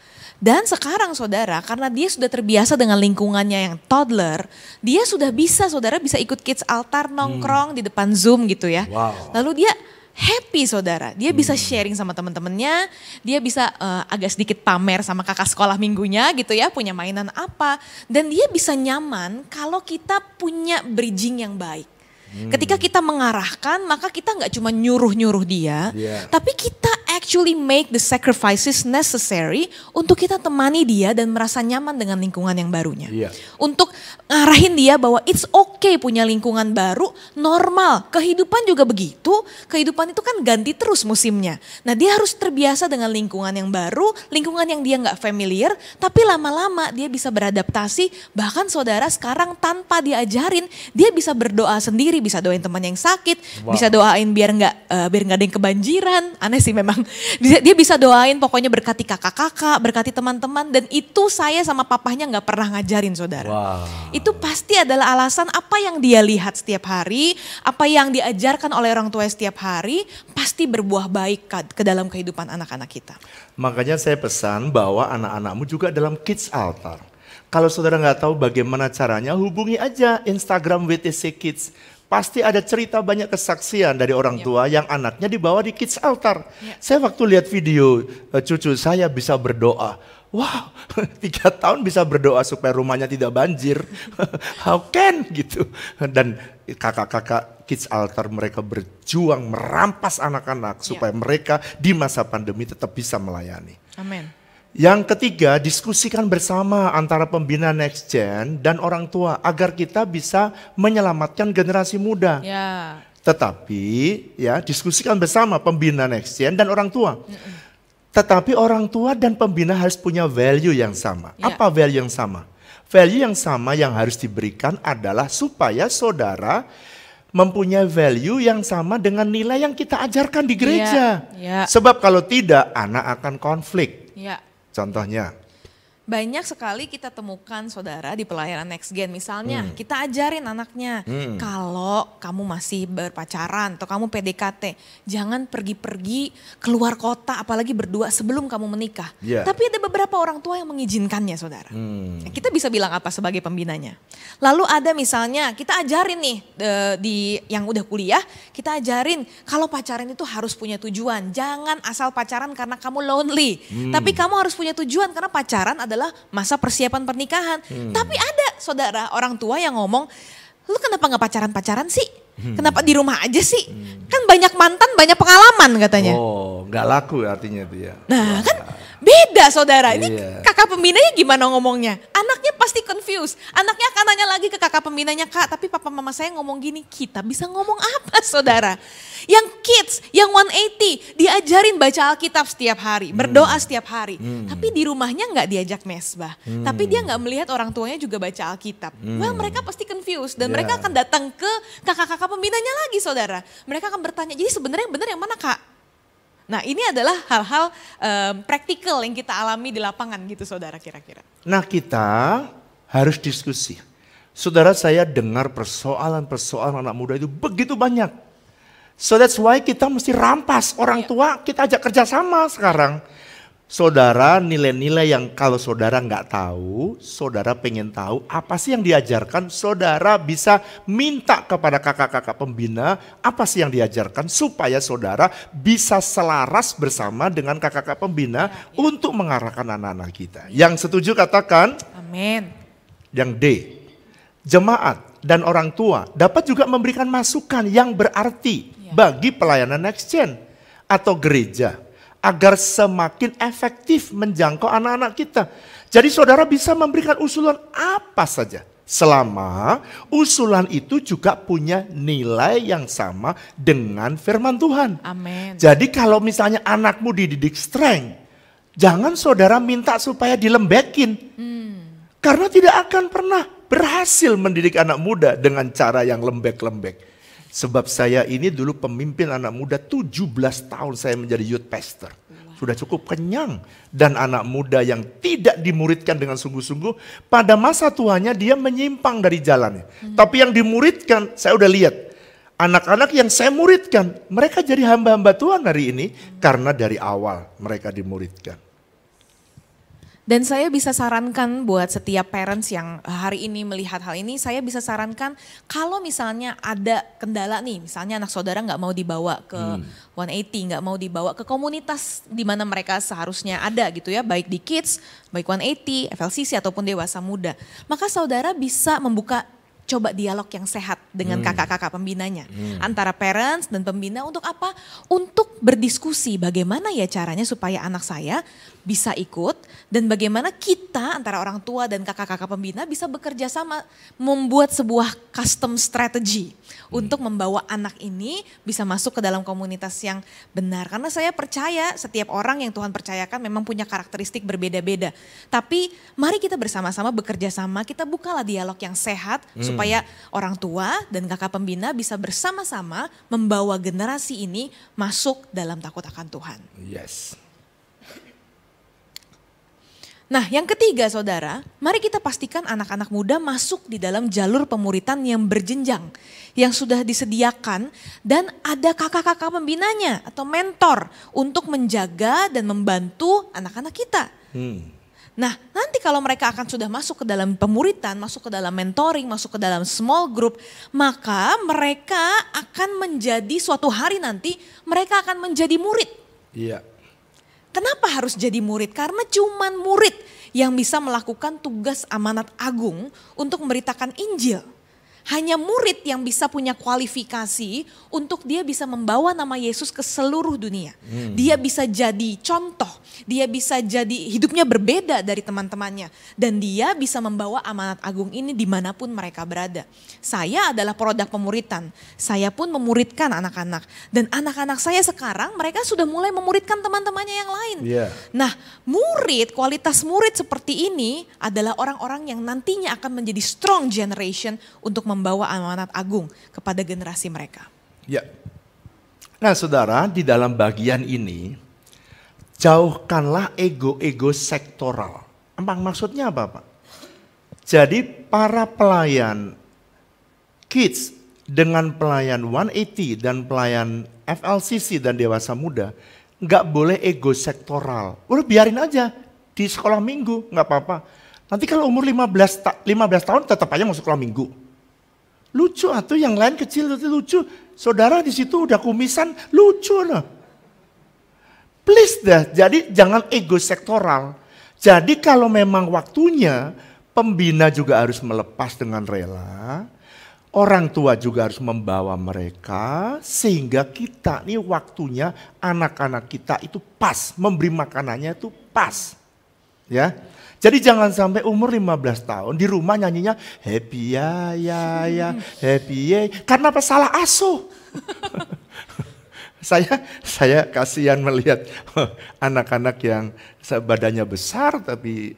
Dan sekarang saudara, karena dia sudah terbiasa dengan lingkungannya yang toddler, dia sudah bisa, saudara bisa ikut kids altar nongkrong di depan Zoom gitu ya. Wow. Lalu dia happy saudara, dia bisa sharing sama teman-temannya, dia bisa agak sedikit pamer sama kakak sekolah minggunya gitu ya, punya mainan apa. Dan dia bisa nyaman kalau kita punya bridging yang baik. Ketika kita mengarahkan, maka kita nggak cuma nyuruh-nyuruh dia, tapi kita actually make the sacrifices necessary untuk kita temani dia dan merasa nyaman dengan lingkungan yang barunya. Untuk ngarahin dia bahwa it's okay punya lingkungan baru, normal. Kehidupan juga begitu, kehidupan itu kan ganti terus musimnya. Nah dia harus terbiasa dengan lingkungan yang baru, lingkungan yang dia nggak familiar, tapi lama-lama dia bisa beradaptasi. Bahkan saudara sekarang tanpa diajarin, dia bisa berdoa sendiri, bisa doain teman yang sakit, bisa doain biar nggak ada yang kebanjiran. Aneh sih memang. Dia bisa doain pokoknya berkati kakak-kakak, berkati teman-teman, dan itu saya sama papahnya nggak pernah ngajarin saudara. Itu pasti adalah alasan apa yang dia lihat setiap hari, apa yang diajarkan oleh orang tua setiap hari, pasti berbuah baik ke dalam kehidupan anak-anak kita. Makanya saya pesan bahwa anak-anakmu juga dalam kids altar. Kalau saudara nggak tahu bagaimana caranya, hubungi aja Instagram WTC Kids. Pasti ada cerita banyak kesaksian dari orang tua yang anaknya dibawa di kids altar. Saya waktu lihat video cucu saya bisa berdoa. Wow, 3 tahun bisa berdoa supaya rumahnya tidak banjir. How can gitu. Dan kakak-kakak kids altar mereka berjuang merampas anak-anak supaya mereka di masa pandemi tetap bisa melayani. Amin. Yang ketiga, diskusikan bersama antara pembina next gen dan orang tua agar kita bisa menyelamatkan generasi muda. Tetapi ya diskusikan bersama pembina next gen dan orang tua. Tetapi orang tua dan pembina harus punya value yang sama. Apa value yang sama? Value yang sama yang harus diberikan adalah supaya saudara mempunyai value yang sama dengan nilai yang kita ajarkan di gereja. Sebab kalau tidak, anak akan konflik. Contohnya. Banyak sekali kita temukan saudara di pelayanan Next Gen. Misalnya kita ajarin anaknya, kalau kamu masih berpacaran atau kamu PDKT, jangan pergi-pergi keluar kota apalagi berdua sebelum kamu menikah. Tapi ada beberapa orang tua yang mengizinkannya saudara. Kita bisa bilang apa sebagai pembinanya? Lalu ada misalnya kita ajarin nih di yang udah kuliah, kita ajarin kalau pacaran itu harus punya tujuan. Jangan asal pacaran karena kamu lonely. Tapi kamu harus punya tujuan karena pacaran adalah masa persiapan pernikahan. Tapi ada saudara orang tua yang ngomong, lu kenapa gak pacaran-pacaran sih? Kenapa di rumah aja sih? Kan banyak mantan, banyak pengalaman katanya. Oh, gak laku artinya itu ya. Nah kan beda saudara, ini kakak pembinanya gimana ngomongnya? Anaknya pasti confused. Anaknya akan nanya lagi ke kakak pembinanya, Kak tapi papa mama saya ngomong gini, kita bisa ngomong apa saudara? Yang kids, yang 180 diajarin baca Alkitab setiap hari, berdoa setiap hari. Tapi di rumahnya gak diajak mesbah. Tapi dia gak melihat orang tuanya juga baca Alkitab. Well mereka pasti confused dan mereka akan datang ke kakak-kakak pembinanya lagi saudara. Mereka akan bertanya, jadi sebenarnya yang benar yang mana Kak? Nah ini adalah hal-hal praktikal yang kita alami di lapangan gitu saudara kira-kira. Nah kita harus diskusi. Saudara saya dengar persoalan-persoalan anak muda itu begitu banyak. So that's why kita mesti rampas orang tua, kita ajak kerjasama sekarang. Saudara, nilai-nilai yang kalau saudara nggak tahu, saudara pengen tahu apa sih yang diajarkan, saudara bisa minta kepada kakak-kakak pembina apa sih yang diajarkan supaya saudara bisa selaras bersama dengan kakak-kakak pembina untuk mengarahkan anak-anak kita. Yang setuju katakan. Amin. Yang D, jemaat dan orang tua dapat juga memberikan masukan yang berarti bagi pelayanan next gen atau gereja, agar semakin efektif menjangkau anak-anak kita. Jadi saudara bisa memberikan usulan apa saja, selama usulan itu juga punya nilai yang sama dengan firman Tuhan. Amin. Jadi kalau misalnya anakmu dididik strength, jangan saudara minta supaya dilembekin. Karena tidak akan pernah berhasil mendidik anak muda dengan cara yang lembek-lembek. Sebab saya ini dulu pemimpin anak muda 17 tahun saya menjadi youth pastor. Sudah cukup kenyang. Dan anak muda yang tidak dimuridkan dengan sungguh-sungguh, pada masa tuanya dia menyimpang dari jalannya. Tapi yang dimuridkan, saya udah lihat. Anak-anak yang saya muridkan, mereka jadi hamba-hamba Tuhan hari ini. Karena dari awal mereka dimuridkan. Dan saya bisa sarankan buat setiap parents yang hari ini melihat hal ini, saya bisa sarankan kalau misalnya ada kendala nih, misalnya anak saudara nggak mau dibawa ke 180, nggak mau dibawa ke komunitas di mana mereka seharusnya ada gitu ya, baik di kids, baik 180, FLCC ataupun dewasa muda. Maka saudara bisa membuka coba dialog yang sehat dengan kakak-kakak pembinanya. Antara parents dan pembina untuk apa? Untuk berdiskusi bagaimana ya caranya supaya anak saya bisa ikut. Dan bagaimana kita antara orang tua dan kakak-kakak pembina bisa bekerja sama membuat sebuah custom strategy. Untuk membawa anak ini bisa masuk ke dalam komunitas yang benar. Karena saya percaya setiap orang yang Tuhan percayakan memang punya karakteristik berbeda-beda. Tapi mari kita bersama-sama bekerja sama, kita bukalah dialog yang sehat. Supaya orang tua dan kakak pembina bisa bersama-sama membawa generasi ini masuk dalam takut akan Tuhan. Yes. Nah yang ketiga saudara, mari kita pastikan anak-anak muda masuk di dalam jalur pemuritan yang berjenjang. Yang sudah disediakan dan ada kakak-kakak pembinanya atau mentor untuk menjaga dan membantu anak-anak kita. Nah nanti kalau mereka akan sudah masuk ke dalam pemuritan, masuk ke dalam mentoring, masuk ke dalam small group, maka mereka akan menjadi suatu hari nanti mereka akan menjadi murid. Iya. Kenapa harus jadi murid? Karena cuman murid yang bisa melakukan tugas amanat agung untuk memberitakan Injil. Hanya murid yang bisa punya kualifikasi untuk dia bisa membawa nama Yesus ke seluruh dunia. Dia bisa jadi contoh, dia bisa jadi hidupnya berbeda dari teman-temannya. Dan dia bisa membawa amanat agung ini dimanapun mereka berada. Saya adalah produk pemuritan, saya pun memuridkan anak-anak. Dan anak-anak saya sekarang mereka sudah mulai memuridkan teman-temannya yang lain. Nah murid, kualitas murid seperti ini adalah orang-orang yang nantinya akan menjadi strong generation untuk membawa amanat agung kepada generasi mereka. Ya. Nah saudara, di dalam bagian ini, jauhkanlah ego-ego sektoral. Maksudnya apa Pak? Jadi para pelayan kids dengan pelayan 180 dan pelayan FLCC dan dewasa muda, nggak boleh ego sektoral. Udah biarin aja di sekolah minggu, nggak apa-apa. Nanti kalau umur 15 tahun tetap aja masuk sekolah minggu. Lucu atau yang lain kecil itu lucu. Saudara di situ udah kumisan, lucu loh. Please dah, jadi jangan ego sektoral. Jadi kalau memang waktunya, pembina juga harus melepas dengan rela. Orang tua juga harus membawa mereka, sehingga kita nih waktunya anak-anak kita itu pas, memberi makanannya itu pas. Ya. Jadi jangan sampai umur 15 tahun di rumah nyanyinya happy ya, happy ya. Karena apa? Salah asuh. Saya kasihan melihat anak-anak yang badannya besar tapi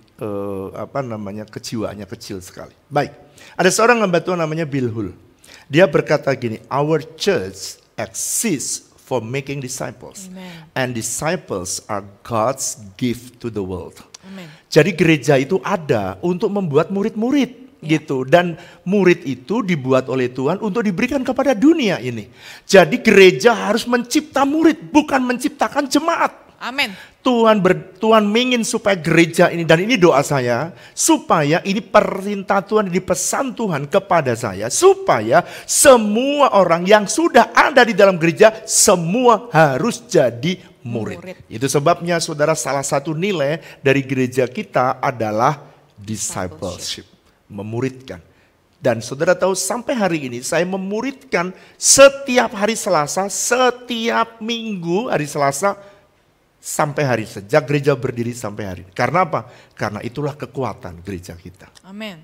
kejiwaannya kecil sekali. Baik, ada seorang hamba Tuhan namanya Bill Hull. Dia berkata gini, our church exists for making disciples. Amen. And disciples are God's gift to the world. Amen. Jadi gereja itu ada untuk membuat murid-murid. gitu. Dan murid itu dibuat oleh Tuhan untuk diberikan kepada dunia ini. Jadi gereja harus mencipta murid, bukan menciptakan jemaat. Amin. Tuhan ingin supaya gereja ini, dan ini doa saya, supaya ini perintah Tuhan, ini pesan Tuhan kepada saya, supaya semua orang yang sudah ada di dalam gereja, semua harus jadi murid. Itu sebabnya saudara, salah satu nilai dari gereja kita adalah discipleship, memuridkan. Dan saudara tahu sampai hari ini saya memuridkan setiap hari Selasa, setiap minggu hari Selasa, sampai hari sejak gereja berdiri sampai hari ini. Karena apa? Karena itulah kekuatan gereja kita. Amin.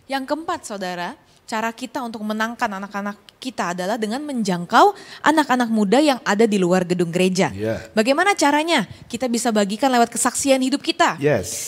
Yang keempat saudara, cara kita untuk menangkan anak-anak kita adalah dengan menjangkau anak-anak muda yang ada di luar gedung gereja. Bagaimana caranya? Kita bisa bagikan lewat kesaksian hidup kita.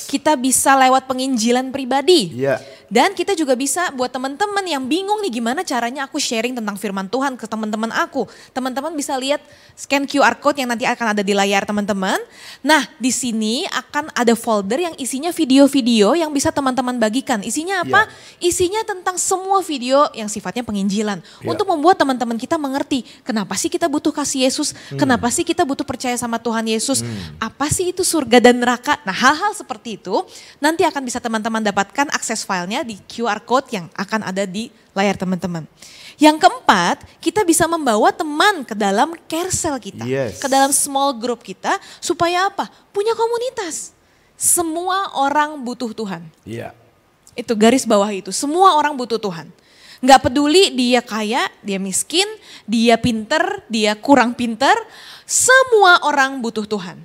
Kita bisa lewat penginjilan pribadi. Dan kita juga bisa buat teman-teman yang bingung nih gimana caranya aku sharing tentang firman Tuhan ke teman-teman aku. Teman-teman bisa lihat scan QR code yang nanti akan ada di layar teman-teman. Nah, di sini akan ada folder yang isinya video-video yang bisa teman-teman bagikan. Isinya apa? Isinya tentang semua video yang sifatnya penginjilan. Untuk membuat teman-teman kita mengerti kenapa sih kita butuh kasih Yesus, kenapa sih kita butuh percaya sama Tuhan Yesus, apa sih itu surga dan neraka. Nah, hal-hal seperti itu nanti akan bisa teman-teman dapatkan akses filenya di QR code yang akan ada di layar teman-teman. Yang keempat, kita bisa membawa teman ke dalam carousel kita, ke dalam small group kita, supaya apa? Punya komunitas. Semua orang butuh Tuhan. Itu garis bawah itu, semua orang butuh Tuhan. Nggak peduli dia kaya, dia miskin, dia pinter, dia kurang pinter, semua orang butuh Tuhan.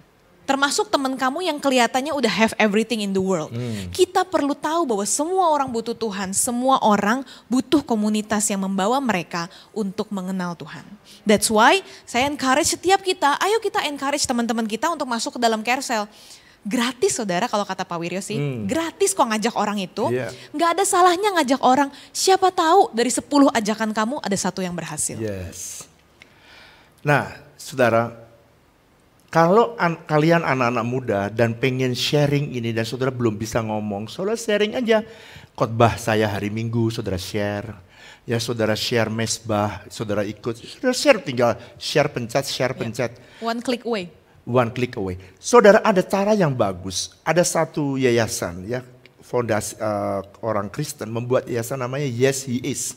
Termasuk teman kamu yang kelihatannya udah have everything in the world. Kita perlu tahu bahwa semua orang butuh Tuhan, semua orang butuh komunitas yang membawa mereka untuk mengenal Tuhan. That's why saya encourage setiap kita, ayo kita encourage teman-teman kita untuk masuk ke dalam carousel. Gratis saudara, kalau kata Pak Wiryo sih, gratis kok ngajak orang itu. Nggak ada salahnya ngajak orang, siapa tahu dari 10 ajakan kamu ada satu yang berhasil. Nah saudara, kalau kalian anak-anak muda dan pengen sharing ini dan saudara belum bisa ngomong, saudara sharing aja. Khotbah saya hari Minggu saudara share. Ya saudara share mesbah, saudara ikut, saudara share, tinggal share pencet. One click away. One click away. Saudara, ada cara yang bagus. Ada satu yayasan ya, fondasi orang Kristen membuat yayasan namanya Yes He Is.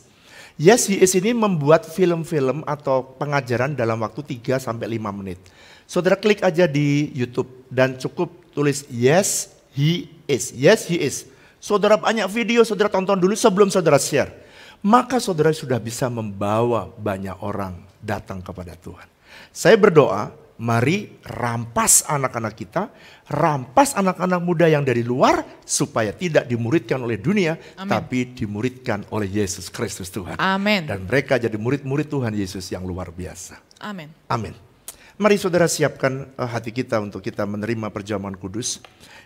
Yes He Is ini membuat film-film atau pengajaran dalam waktu 3 sampai 5 menit. Saudara klik aja di YouTube dan cukup tulis Yes He Is. Yes He Is. Saudara banyak video, saudara tonton dulu sebelum saudara share. Maka saudara sudah bisa membawa banyak orang datang kepada Tuhan. Saya berdoa, mari rampas anak-anak kita, rampas anak-anak muda yang dari luar supaya tidak dimuridkan oleh dunia, tapi dimuridkan oleh Yesus Kristus Tuhan. Dan mereka jadi murid-murid Tuhan Yesus yang luar biasa. Amin. Mari saudara siapkan hati kita untuk kita menerima perjamuan kudus.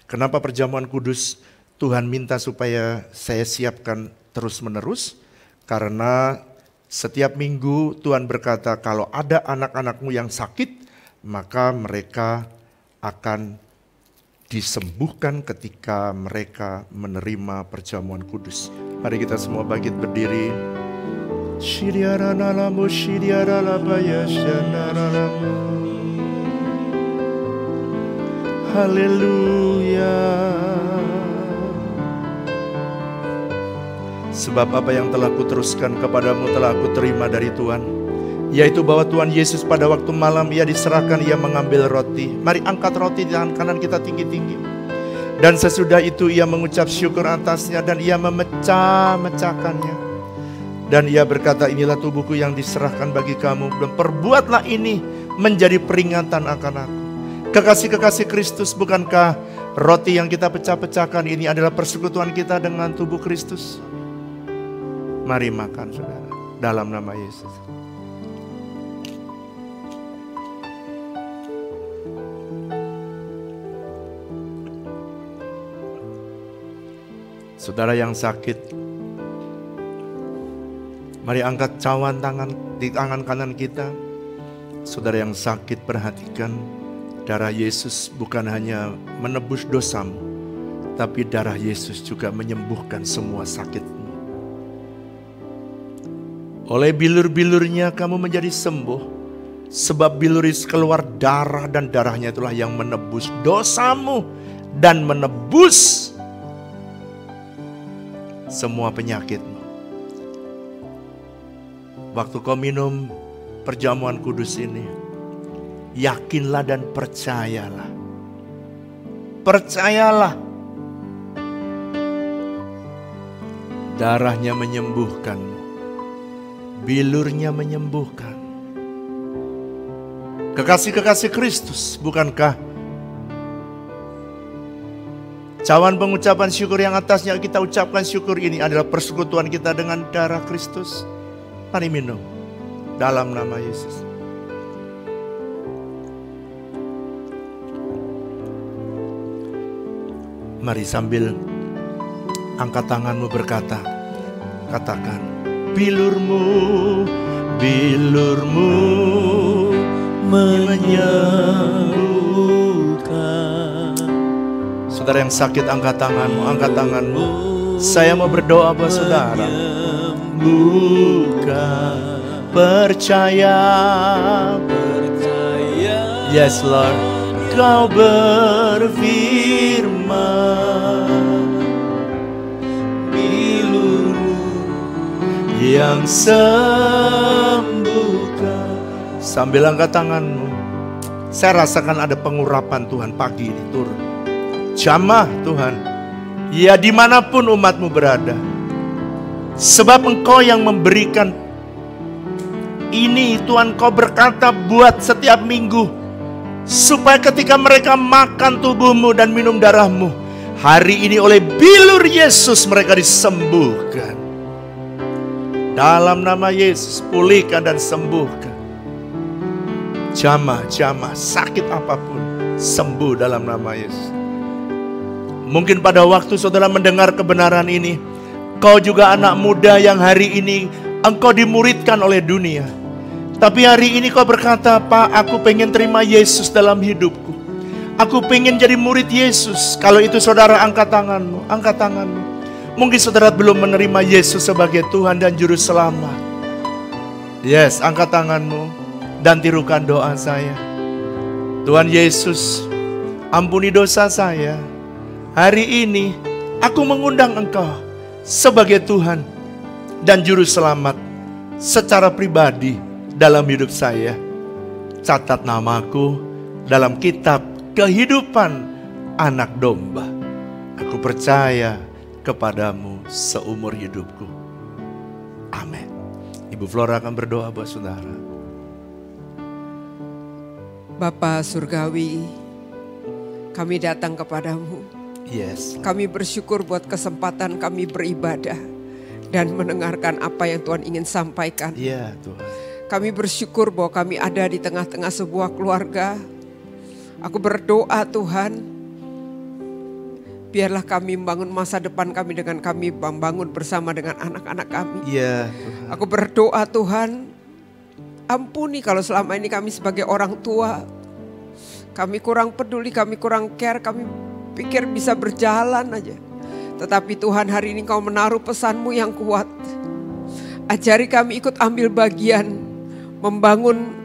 Kenapa perjamuan kudus Tuhan minta supaya saya siapkan terus-menerus? Karena setiap minggu Tuhan berkata kalau ada anak-anakmu yang sakit, maka mereka akan disembuhkan ketika mereka menerima perjamuan kudus. Mari kita semua bangkit berdiri. Haleluya. Sebab apa yang telah kuteruskan kepadamu telah aku terima dari Tuhan, yaitu bahwa Tuhan Yesus pada waktu malam ia diserahkan, ia mengambil roti. Mari angkat roti di tangan kanan kita tinggi-tinggi. Dan sesudah itu ia mengucap syukur atasnya dan ia memecah-mecahkannya. Dan ia berkata, inilah tubuhku yang diserahkan bagi kamu. Dan perbuatlah ini menjadi peringatan akan aku. Kekasih-kekasih Kristus, bukankah roti yang kita pecah-pecahkan ini adalah persekutuan kita dengan tubuh Kristus? Mari makan saudara, dalam nama Yesus. Saudara yang sakit, mari angkat cawan tangan di tangan kanan kita. Saudara yang sakit, perhatikan darah Yesus bukan hanya menebus dosamu, tapi darah Yesus juga menyembuhkan semua sakitmu. Oleh bilur-bilurnya kamu menjadi sembuh. Sebab biluris keluar darah dan darahnya itulah yang menebus dosamu dan menebus semua penyakitmu. Waktu kau minum perjamuan kudus ini, yakinlah dan percayalah. Percayalah. Darahnya menyembuhkan, bilurnya menyembuhkan. Kekasih-kekasih Kristus, bukankah cawan pengucapan syukur yang atasnya kita ucapkan syukur ini adalah persekutuan kita dengan darah Kristus? Mari minum dalam nama Yesus. Mari sambil angkat tanganmu berkata, katakan, bilurmu, bilurmu menyembuhkan. Saudara yang sakit, angkat tanganmu, angkat tanganmu. Saya mau berdoa buat saudara. Bukan percaya, percaya. Yes Lord, Kau berfirman, bilurmu yang sembuhkan. Sambil angkat tanganmu, saya rasakan ada pengurapan Tuhan pagi ini turun. Jamah Tuhan, ya dimanapun umatmu berada. Sebab Engkau yang memberikan ini, Tuhan, Kau berkata buat setiap minggu, supaya ketika mereka makan tubuhmu dan minum darahmu, hari ini oleh bilur Yesus mereka disembuhkan. Dalam nama Yesus, pulihkan dan sembuhkan. Jamah-jamah, sakit apapun, sembuh dalam nama Yesus. Mungkin pada waktu saudara mendengar kebenaran ini, kau juga anak muda yang hari ini engkau dimuridkan oleh dunia. Tapi hari ini kau berkata, Pak, aku pengen terima Yesus dalam hidupku. Aku pengen jadi murid Yesus. Kalau itu saudara, angkat tanganmu, angkat tanganmu. Mungkin saudara belum menerima Yesus sebagai Tuhan dan Juru Selamat. Yes, angkat tanganmu dan tirukan doa saya. Tuhan Yesus, ampuni dosa saya. Hari ini aku mengundang Engkau sebagai Tuhan dan Juru Selamat secara pribadi dalam hidup saya. Catat namaku dalam kitab kehidupan anak domba. Aku percaya kepadamu seumur hidupku. Amin. Ibu Flora akan berdoa buat saudara. Bapa Surgawi, kami datang kepadamu. Yes. Kami bersyukur buat kesempatan kami beribadah dan mendengarkan apa yang Tuhan ingin sampaikan. Iya, Tuhan. Kami bersyukur bahwa kami ada di tengah-tengah sebuah keluarga. Aku berdoa Tuhan, biarlah kami membangun masa depan kami dengan kami membangun bersama dengan anak-anak kami. Iya, Tuhan. Aku berdoa Tuhan, ampuni kalau selama ini kami sebagai orang tua, kami kurang peduli, kami kurang care, kami pikir bisa berjalan aja. Tetapi Tuhan, hari ini Kau menaruh pesan-Mu yang kuat. Ajari kami ikut ambil bagian membangun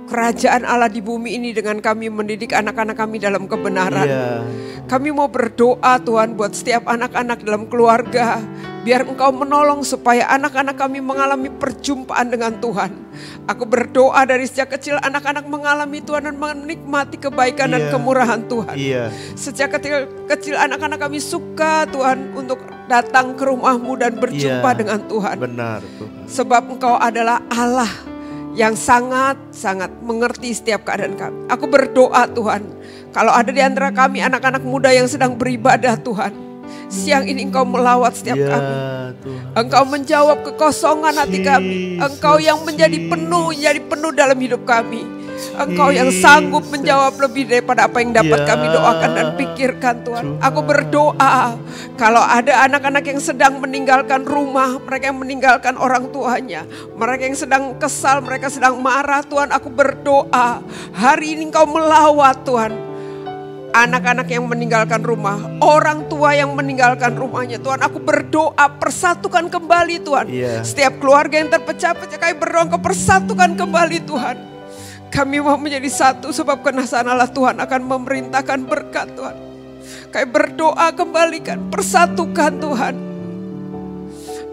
kerajaan Allah di bumi ini dengan kami mendidik anak-anak kami dalam kebenaran. Yeah. Kami mau berdoa Tuhan buat setiap anak-anak dalam keluarga. Biar Engkau menolong supaya anak-anak kami mengalami perjumpaan dengan Tuhan. Aku berdoa dari sejak kecil anak-anak mengalami Tuhan dan menikmati kebaikan dan kemurahan Tuhan. Sejak kecil anak-anak kami suka Tuhan untuk datang ke rumah-Mu dan berjumpa dengan Tuhan. Benar Tuhan. Sebab Engkau adalah Allah yang sangat-sangat mengerti setiap keadaan kami. Aku berdoa Tuhan, kalau ada di antara kami anak-anak muda yang sedang beribadah Tuhan, siang ini Engkau melawat setiap kami. Tuhan. Engkau menjawab kekosongan hati kami. Engkau yang menjadi penuh dalam hidup kami. Engkau yang sanggup menjawab lebih daripada apa yang dapat kami doakan dan pikirkan Tuhan. Aku berdoa kalau ada anak-anak yang sedang meninggalkan rumah, mereka yang meninggalkan orang tuanya, mereka yang sedang kesal, mereka sedang marah Tuhan, aku berdoa hari ini Engkau melawat Tuhan. anak-anak yang meninggalkan rumah, orang tua yang meninggalkan rumahnya. Tuhan, aku berdoa persatukan kembali Tuhan. Setiap keluarga yang terpecah-pecah, kami berdoa Engkau persatukan kembali Tuhan. Kami mau menjadi satu sebab karena sanalah Tuhan akan memerintahkan berkat Tuhan. Kami berdoa kembalikan, persatukan Tuhan.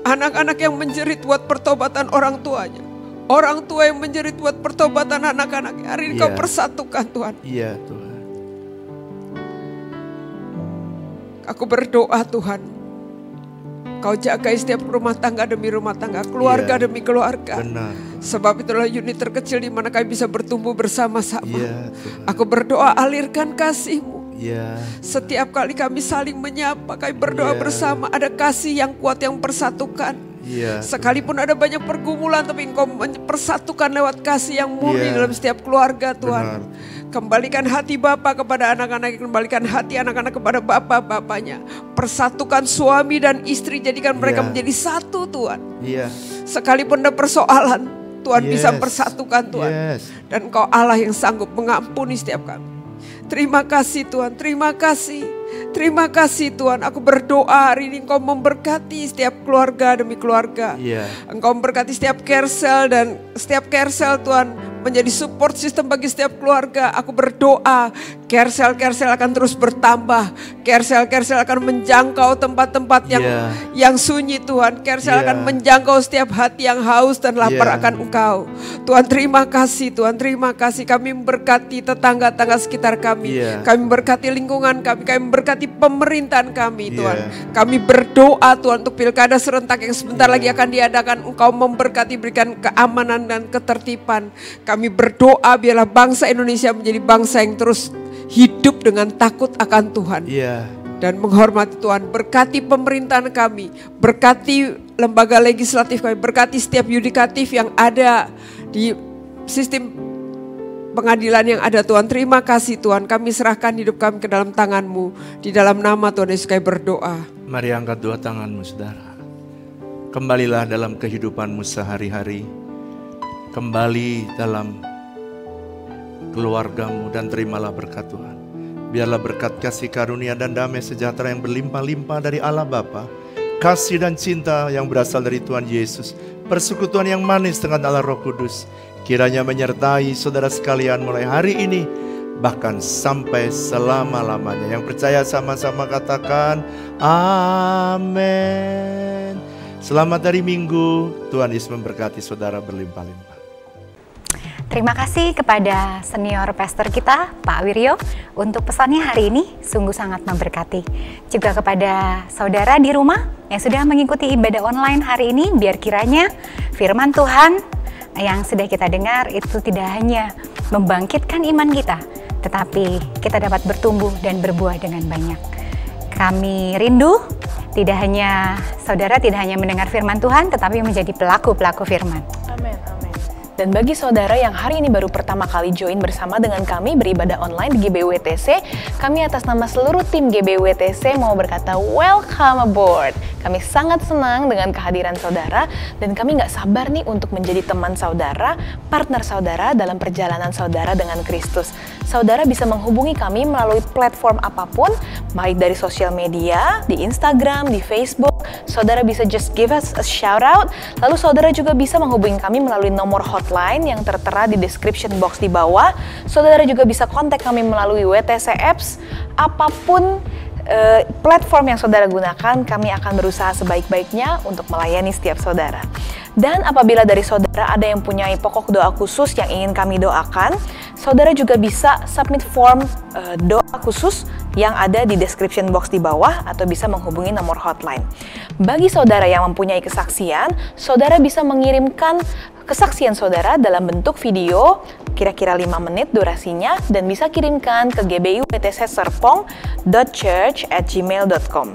Anak-anak yang menjerit buat pertobatan orang tuanya. Orang tua yang menjerit buat pertobatan anak-anak. Hari ini Kau persatukan Tuhan. Iya Tuhan. Aku berdoa Tuhan, Kau jagai setiap rumah tangga demi rumah tangga, keluarga demi keluarga. Benar. Sebab itulah unit terkecil di mana kami bisa bertumbuh bersama-sama. Aku berdoa alirkan kasih-Mu. Setiap kali kami saling menyapa, kami berdoa bersama, ada kasih yang kuat yang persatukan. Sekalipun ada banyak pergumulan, tapi Engkau persatukan lewat kasih yang murni dalam setiap keluarga Tuhan. Kembalikan hati Bapa kepada anak-anak, kembalikan hati anak-anak kepada Bapa-bapanya. Persatukan suami dan istri, jadikan mereka menjadi satu Tuhan. Sekalipun ada persoalan, Tuhan bisa persatukan Tuhan. Dan Engkau Allah yang sanggup mengampuni setiap kami. Terima kasih Tuhan, terima kasih. Terima kasih Tuhan, aku berdoa hari ini Engkau memberkati setiap keluarga demi keluarga. Engkau memberkati setiap Kersel dan setiap Kersel Tuhan menjadi support system bagi setiap keluarga. Aku berdoa Kersel-Kersel akan terus bertambah. Kersel-Kersel akan menjangkau tempat-tempat yang sunyi Tuhan. Kersel akan menjangkau setiap hati yang haus dan lapar akan Engkau. Tuhan terima kasih, Tuhan terima kasih. Kami memberkati tetangga-tetangga sekitar kami. Kami memberkati lingkungan kami. Kami memberkati pemerintahan kami Tuhan. Kami berdoa Tuhan untuk pilkada serentak yang sebentar lagi akan diadakan. Engkau memberkati, berikan keamanan dan ketertiban. Kami berdoa biarlah bangsa Indonesia menjadi bangsa yang terus hidup dengan takut akan Tuhan. Dan menghormati Tuhan. Berkati pemerintahan kami, berkati lembaga legislatif kami, berkati setiap yudikatif yang ada di sistem pengadilan yang ada Tuhan. Terima kasih Tuhan, kami serahkan hidup kami ke dalam tangan-Mu. Di dalam nama Tuhan Yesus kami berdoa. Mari angkat dua tanganmu saudara. Kembalilah dalam kehidupanmu sehari-hari. Kembali dalam keluargamu dan terimalah berkat Tuhan. Biarlah berkat kasih karunia dan damai sejahtera yang berlimpah-limpah dari Allah Bapa, kasih dan cinta yang berasal dari Tuhan Yesus, persekutuan yang manis dengan Allah Roh Kudus, kiranya menyertai saudara sekalian mulai hari ini, bahkan sampai selama-lamanya. Yang percaya sama-sama katakan amin. Selamat hari Minggu, Tuhan Yesus memberkati saudara berlimpah-limpah. Terima kasih kepada senior pastor kita, Pak Wiryo, untuk pesannya hari ini sungguh sangat memberkati. Juga kepada saudara di rumah yang sudah mengikuti ibadah online hari ini, biar kiranya firman Tuhan yang sudah kita dengar itu tidak hanya membangkitkan iman kita, tetapi kita dapat bertumbuh dan berbuah dengan banyak. Kami rindu saudara tidak hanya mendengar firman Tuhan, tetapi menjadi pelaku-pelaku firman. Amin, amin. Dan bagi saudara yang hari ini baru pertama kali join bersama dengan kami beribadah online di GBWTC, kami atas nama seluruh tim GBWTC mau berkata welcome aboard. Kami sangat senang dengan kehadiran saudara dan kami nggak sabar nih untuk menjadi teman saudara, partner saudara dalam perjalanan saudara dengan Kristus. Saudara bisa menghubungi kami melalui platform apapun, baik dari sosial media, di Instagram, di Facebook. Saudara bisa just give us a shout out. Lalu saudara juga bisa menghubungi kami melalui nomor hotline yang tertera di description box di bawah. Saudara juga bisa kontak kami melalui WTC Apps. Apapun platform yang saudara gunakan, kami akan berusaha sebaik-baiknya untuk melayani setiap saudara. Dan apabila dari saudara ada yang punya pokok doa khusus yang ingin kami doakan, saudara juga bisa submit form doa khusus yang ada di description box di bawah atau bisa menghubungi nomor hotline. Bagi saudara yang mempunyai kesaksian, saudara bisa mengirimkan kesaksian saudara dalam bentuk video kira-kira 5 menit durasinya dan bisa kirimkan ke gbiwtcserpong.church@gmail.com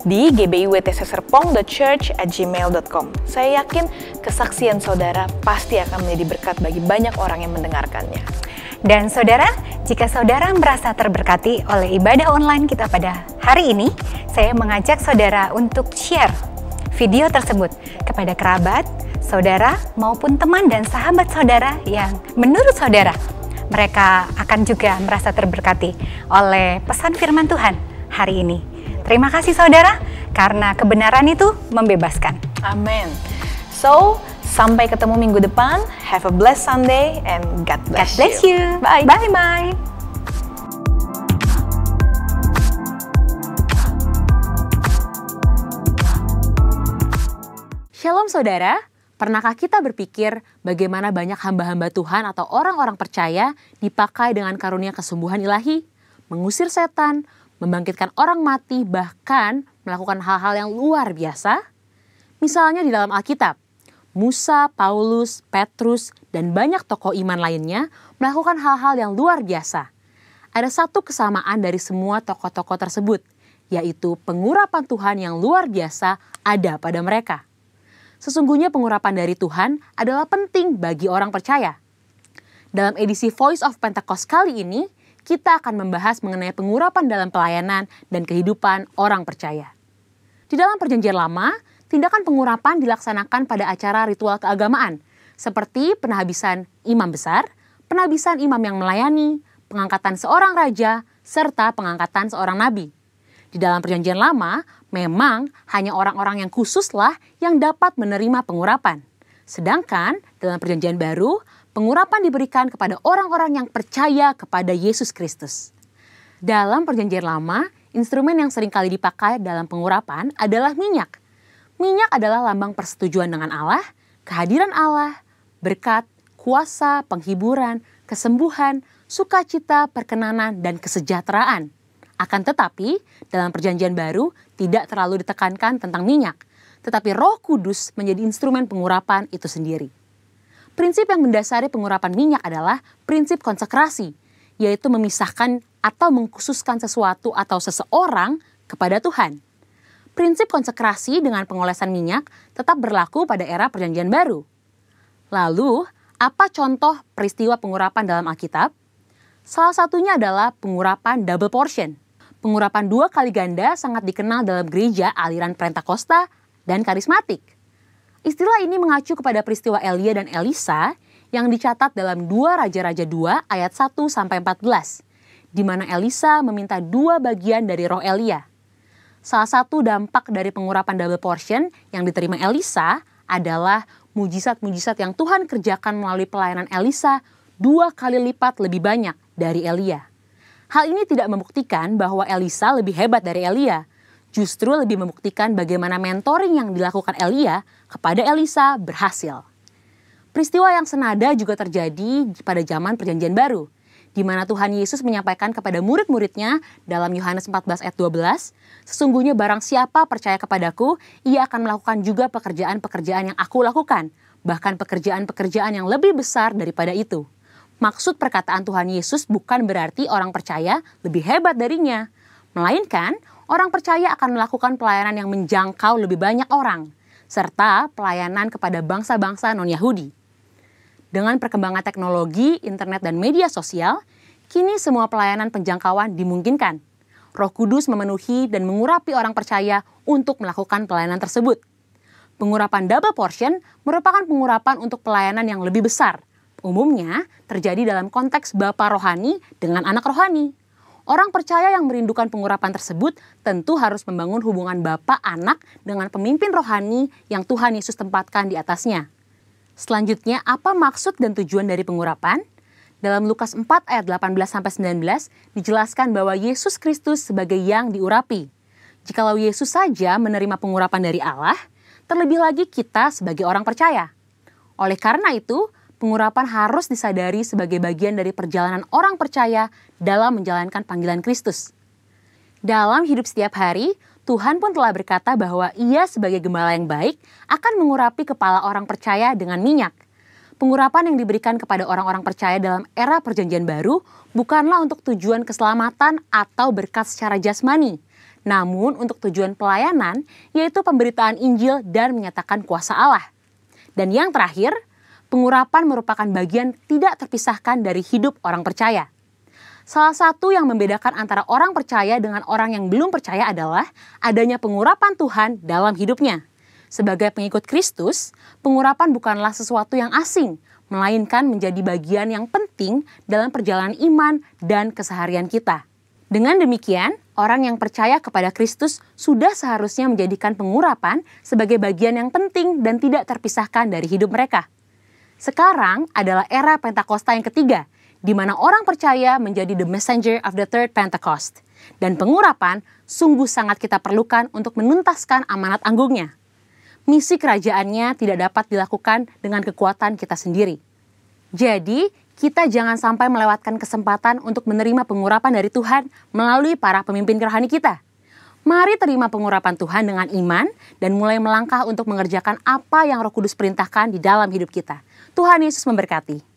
di gbiwtcserpong.church@gmail.com. Saya yakin kesaksian saudara pasti akan menjadi berkat bagi banyak orang yang mendengarkannya. Dan saudara, jika saudara merasa terberkati oleh ibadah online kita pada hari ini, saya mengajak saudara untuk share video tersebut kepada kerabat, saudara, maupun teman dan sahabat saudara yang menurut saudara mereka akan juga merasa terberkati oleh pesan firman Tuhan hari ini. Terima kasih saudara, karena kebenaran itu membebaskan. Amin. So, sampai ketemu minggu depan. Have a blessed Sunday and God bless you. Bye. Bye-bye. Shalom saudara, pernahkah kita berpikir bagaimana banyak hamba-hamba Tuhan atau orang-orang percaya dipakai dengan karunia kesembuhan ilahi, mengusir setan, membangkitkan orang mati, bahkan melakukan hal-hal yang luar biasa? Misalnya di dalam Alkitab, Musa, Paulus, Petrus, dan banyak tokoh iman lainnya melakukan hal-hal yang luar biasa. Ada satu kesamaan dari semua tokoh-tokoh tersebut, yaitu pengurapan Tuhan yang luar biasa ada pada mereka. Sesungguhnya pengurapan dari Tuhan adalah penting bagi orang percaya. Dalam edisi Voice of Pentecost kali ini, kita akan membahas mengenai pengurapan dalam pelayanan dan kehidupan orang percaya. Di dalam Perjanjian Lama, tindakan pengurapan dilaksanakan pada acara ritual keagamaan, seperti penahabisan imam besar, penahabisan imam yang melayani, pengangkatan seorang raja, serta pengangkatan seorang nabi. Di dalam Perjanjian Lama, memang hanya orang-orang yang khususlah yang dapat menerima pengurapan. Sedangkan dalam Perjanjian Baru, pengurapan diberikan kepada orang-orang yang percaya kepada Yesus Kristus. Dalam Perjanjian Lama, instrumen yang sering kali dipakai dalam pengurapan adalah minyak. Minyak adalah lambang persetujuan dengan Allah, kehadiran Allah, berkat, kuasa, penghiburan, kesembuhan, sukacita, perkenanan, dan kesejahteraan. Akan tetapi, dalam Perjanjian Baru tidak terlalu ditekankan tentang minyak, tetapi Roh Kudus menjadi instrumen pengurapan itu sendiri. Prinsip yang mendasari pengurapan minyak adalah prinsip konsekrasi, yaitu memisahkan atau mengkhususkan sesuatu atau seseorang kepada Tuhan. Prinsip konsekrasi dengan pengolesan minyak tetap berlaku pada era Perjanjian Baru. Lalu, apa contoh peristiwa pengurapan dalam Alkitab? Salah satunya adalah pengurapan double portion. Pengurapan 2 kali ganda sangat dikenal dalam gereja aliran Pentakosta dan karismatik. Istilah ini mengacu kepada peristiwa Elia dan Elisa yang dicatat dalam 2 Raja-Raja 2 ayat 1-14, di mana Elisa meminta 2 bagian dari roh Elia. Salah satu dampak dari pengurapan double portion yang diterima Elisa adalah mujizat-mujizat yang Tuhan kerjakan melalui pelayanan Elisa 2 kali lipat lebih banyak dari Elia. Hal ini tidak membuktikan bahwa Elisa lebih hebat dari Elia, justru lebih membuktikan bagaimana mentoring yang dilakukan Elia kepada Elisa berhasil. Peristiwa yang senada juga terjadi pada zaman Perjanjian Baru, di mana Tuhan Yesus menyampaikan kepada murid-muridnya dalam Yohanes 14 ayat 12, "Sesungguhnya barang siapa percaya kepadaku, ia akan melakukan juga pekerjaan-pekerjaan yang aku lakukan, bahkan pekerjaan-pekerjaan yang lebih besar daripada itu." Maksud perkataan Tuhan Yesus bukan berarti orang percaya lebih hebat darinya, melainkan orang percaya akan melakukan pelayanan yang menjangkau lebih banyak orang, serta pelayanan kepada bangsa-bangsa non-Yahudi. Dengan perkembangan teknologi, internet, dan media sosial, kini semua pelayanan penjangkauan dimungkinkan. Roh Kudus memenuhi dan mengurapi orang percaya untuk melakukan pelayanan tersebut. Pengurapan double portion merupakan pengurapan untuk pelayanan yang lebih besar. Umumnya terjadi dalam konteks bapa rohani dengan anak rohani. Orang percaya yang merindukan pengurapan tersebut tentu harus membangun hubungan bapa anak dengan pemimpin rohani yang Tuhan Yesus tempatkan di atasnya. Selanjutnya, apa maksud dan tujuan dari pengurapan? Dalam Lukas 4 ayat 18-19 dijelaskan bahwa Yesus Kristus sebagai yang diurapi. Jikalau Yesus saja menerima pengurapan dari Allah, terlebih lagi kita sebagai orang percaya. Oleh karena itu, pengurapan harus disadari sebagai bagian dari perjalanan orang percaya dalam menjalankan panggilan Kristus. Dalam hidup setiap hari, Tuhan pun telah berkata bahwa Ia sebagai gembala yang baik akan mengurapi kepala orang percaya dengan minyak. Pengurapan yang diberikan kepada orang-orang percaya dalam era Perjanjian Baru bukanlah untuk tujuan keselamatan atau berkat secara jasmani, namun untuk tujuan pelayanan, yaitu pemberitaan Injil dan menyatakan kuasa Allah. Dan yang terakhir, pengurapan merupakan bagian tidak terpisahkan dari hidup orang percaya. Salah satu yang membedakan antara orang percaya dengan orang yang belum percaya adalah adanya pengurapan Tuhan dalam hidupnya. Sebagai pengikut Kristus, pengurapan bukanlah sesuatu yang asing, melainkan menjadi bagian yang penting penting dalam perjalanan iman dan keseharian kita. Dengan demikian, orang yang percaya kepada Kristus sudah seharusnya menjadikan pengurapan sebagai bagian yang penting dan tidak terpisahkan dari hidup mereka. Sekarang adalah era Pentakosta yang ketiga, di mana orang percaya menjadi the messenger of the third Pentecost. Dan pengurapan sungguh sangat kita perlukan untuk menuntaskan amanat anggungnya. Misi kerajaannya tidak dapat dilakukan dengan kekuatan kita sendiri. Jadi, kita jangan sampai melewatkan kesempatan untuk menerima pengurapan dari Tuhan melalui para pemimpin rohani kita. Mari terima pengurapan Tuhan dengan iman dan mulai melangkah untuk mengerjakan apa yang Roh Kudus perintahkan di dalam hidup kita. Tuhan Yesus memberkati.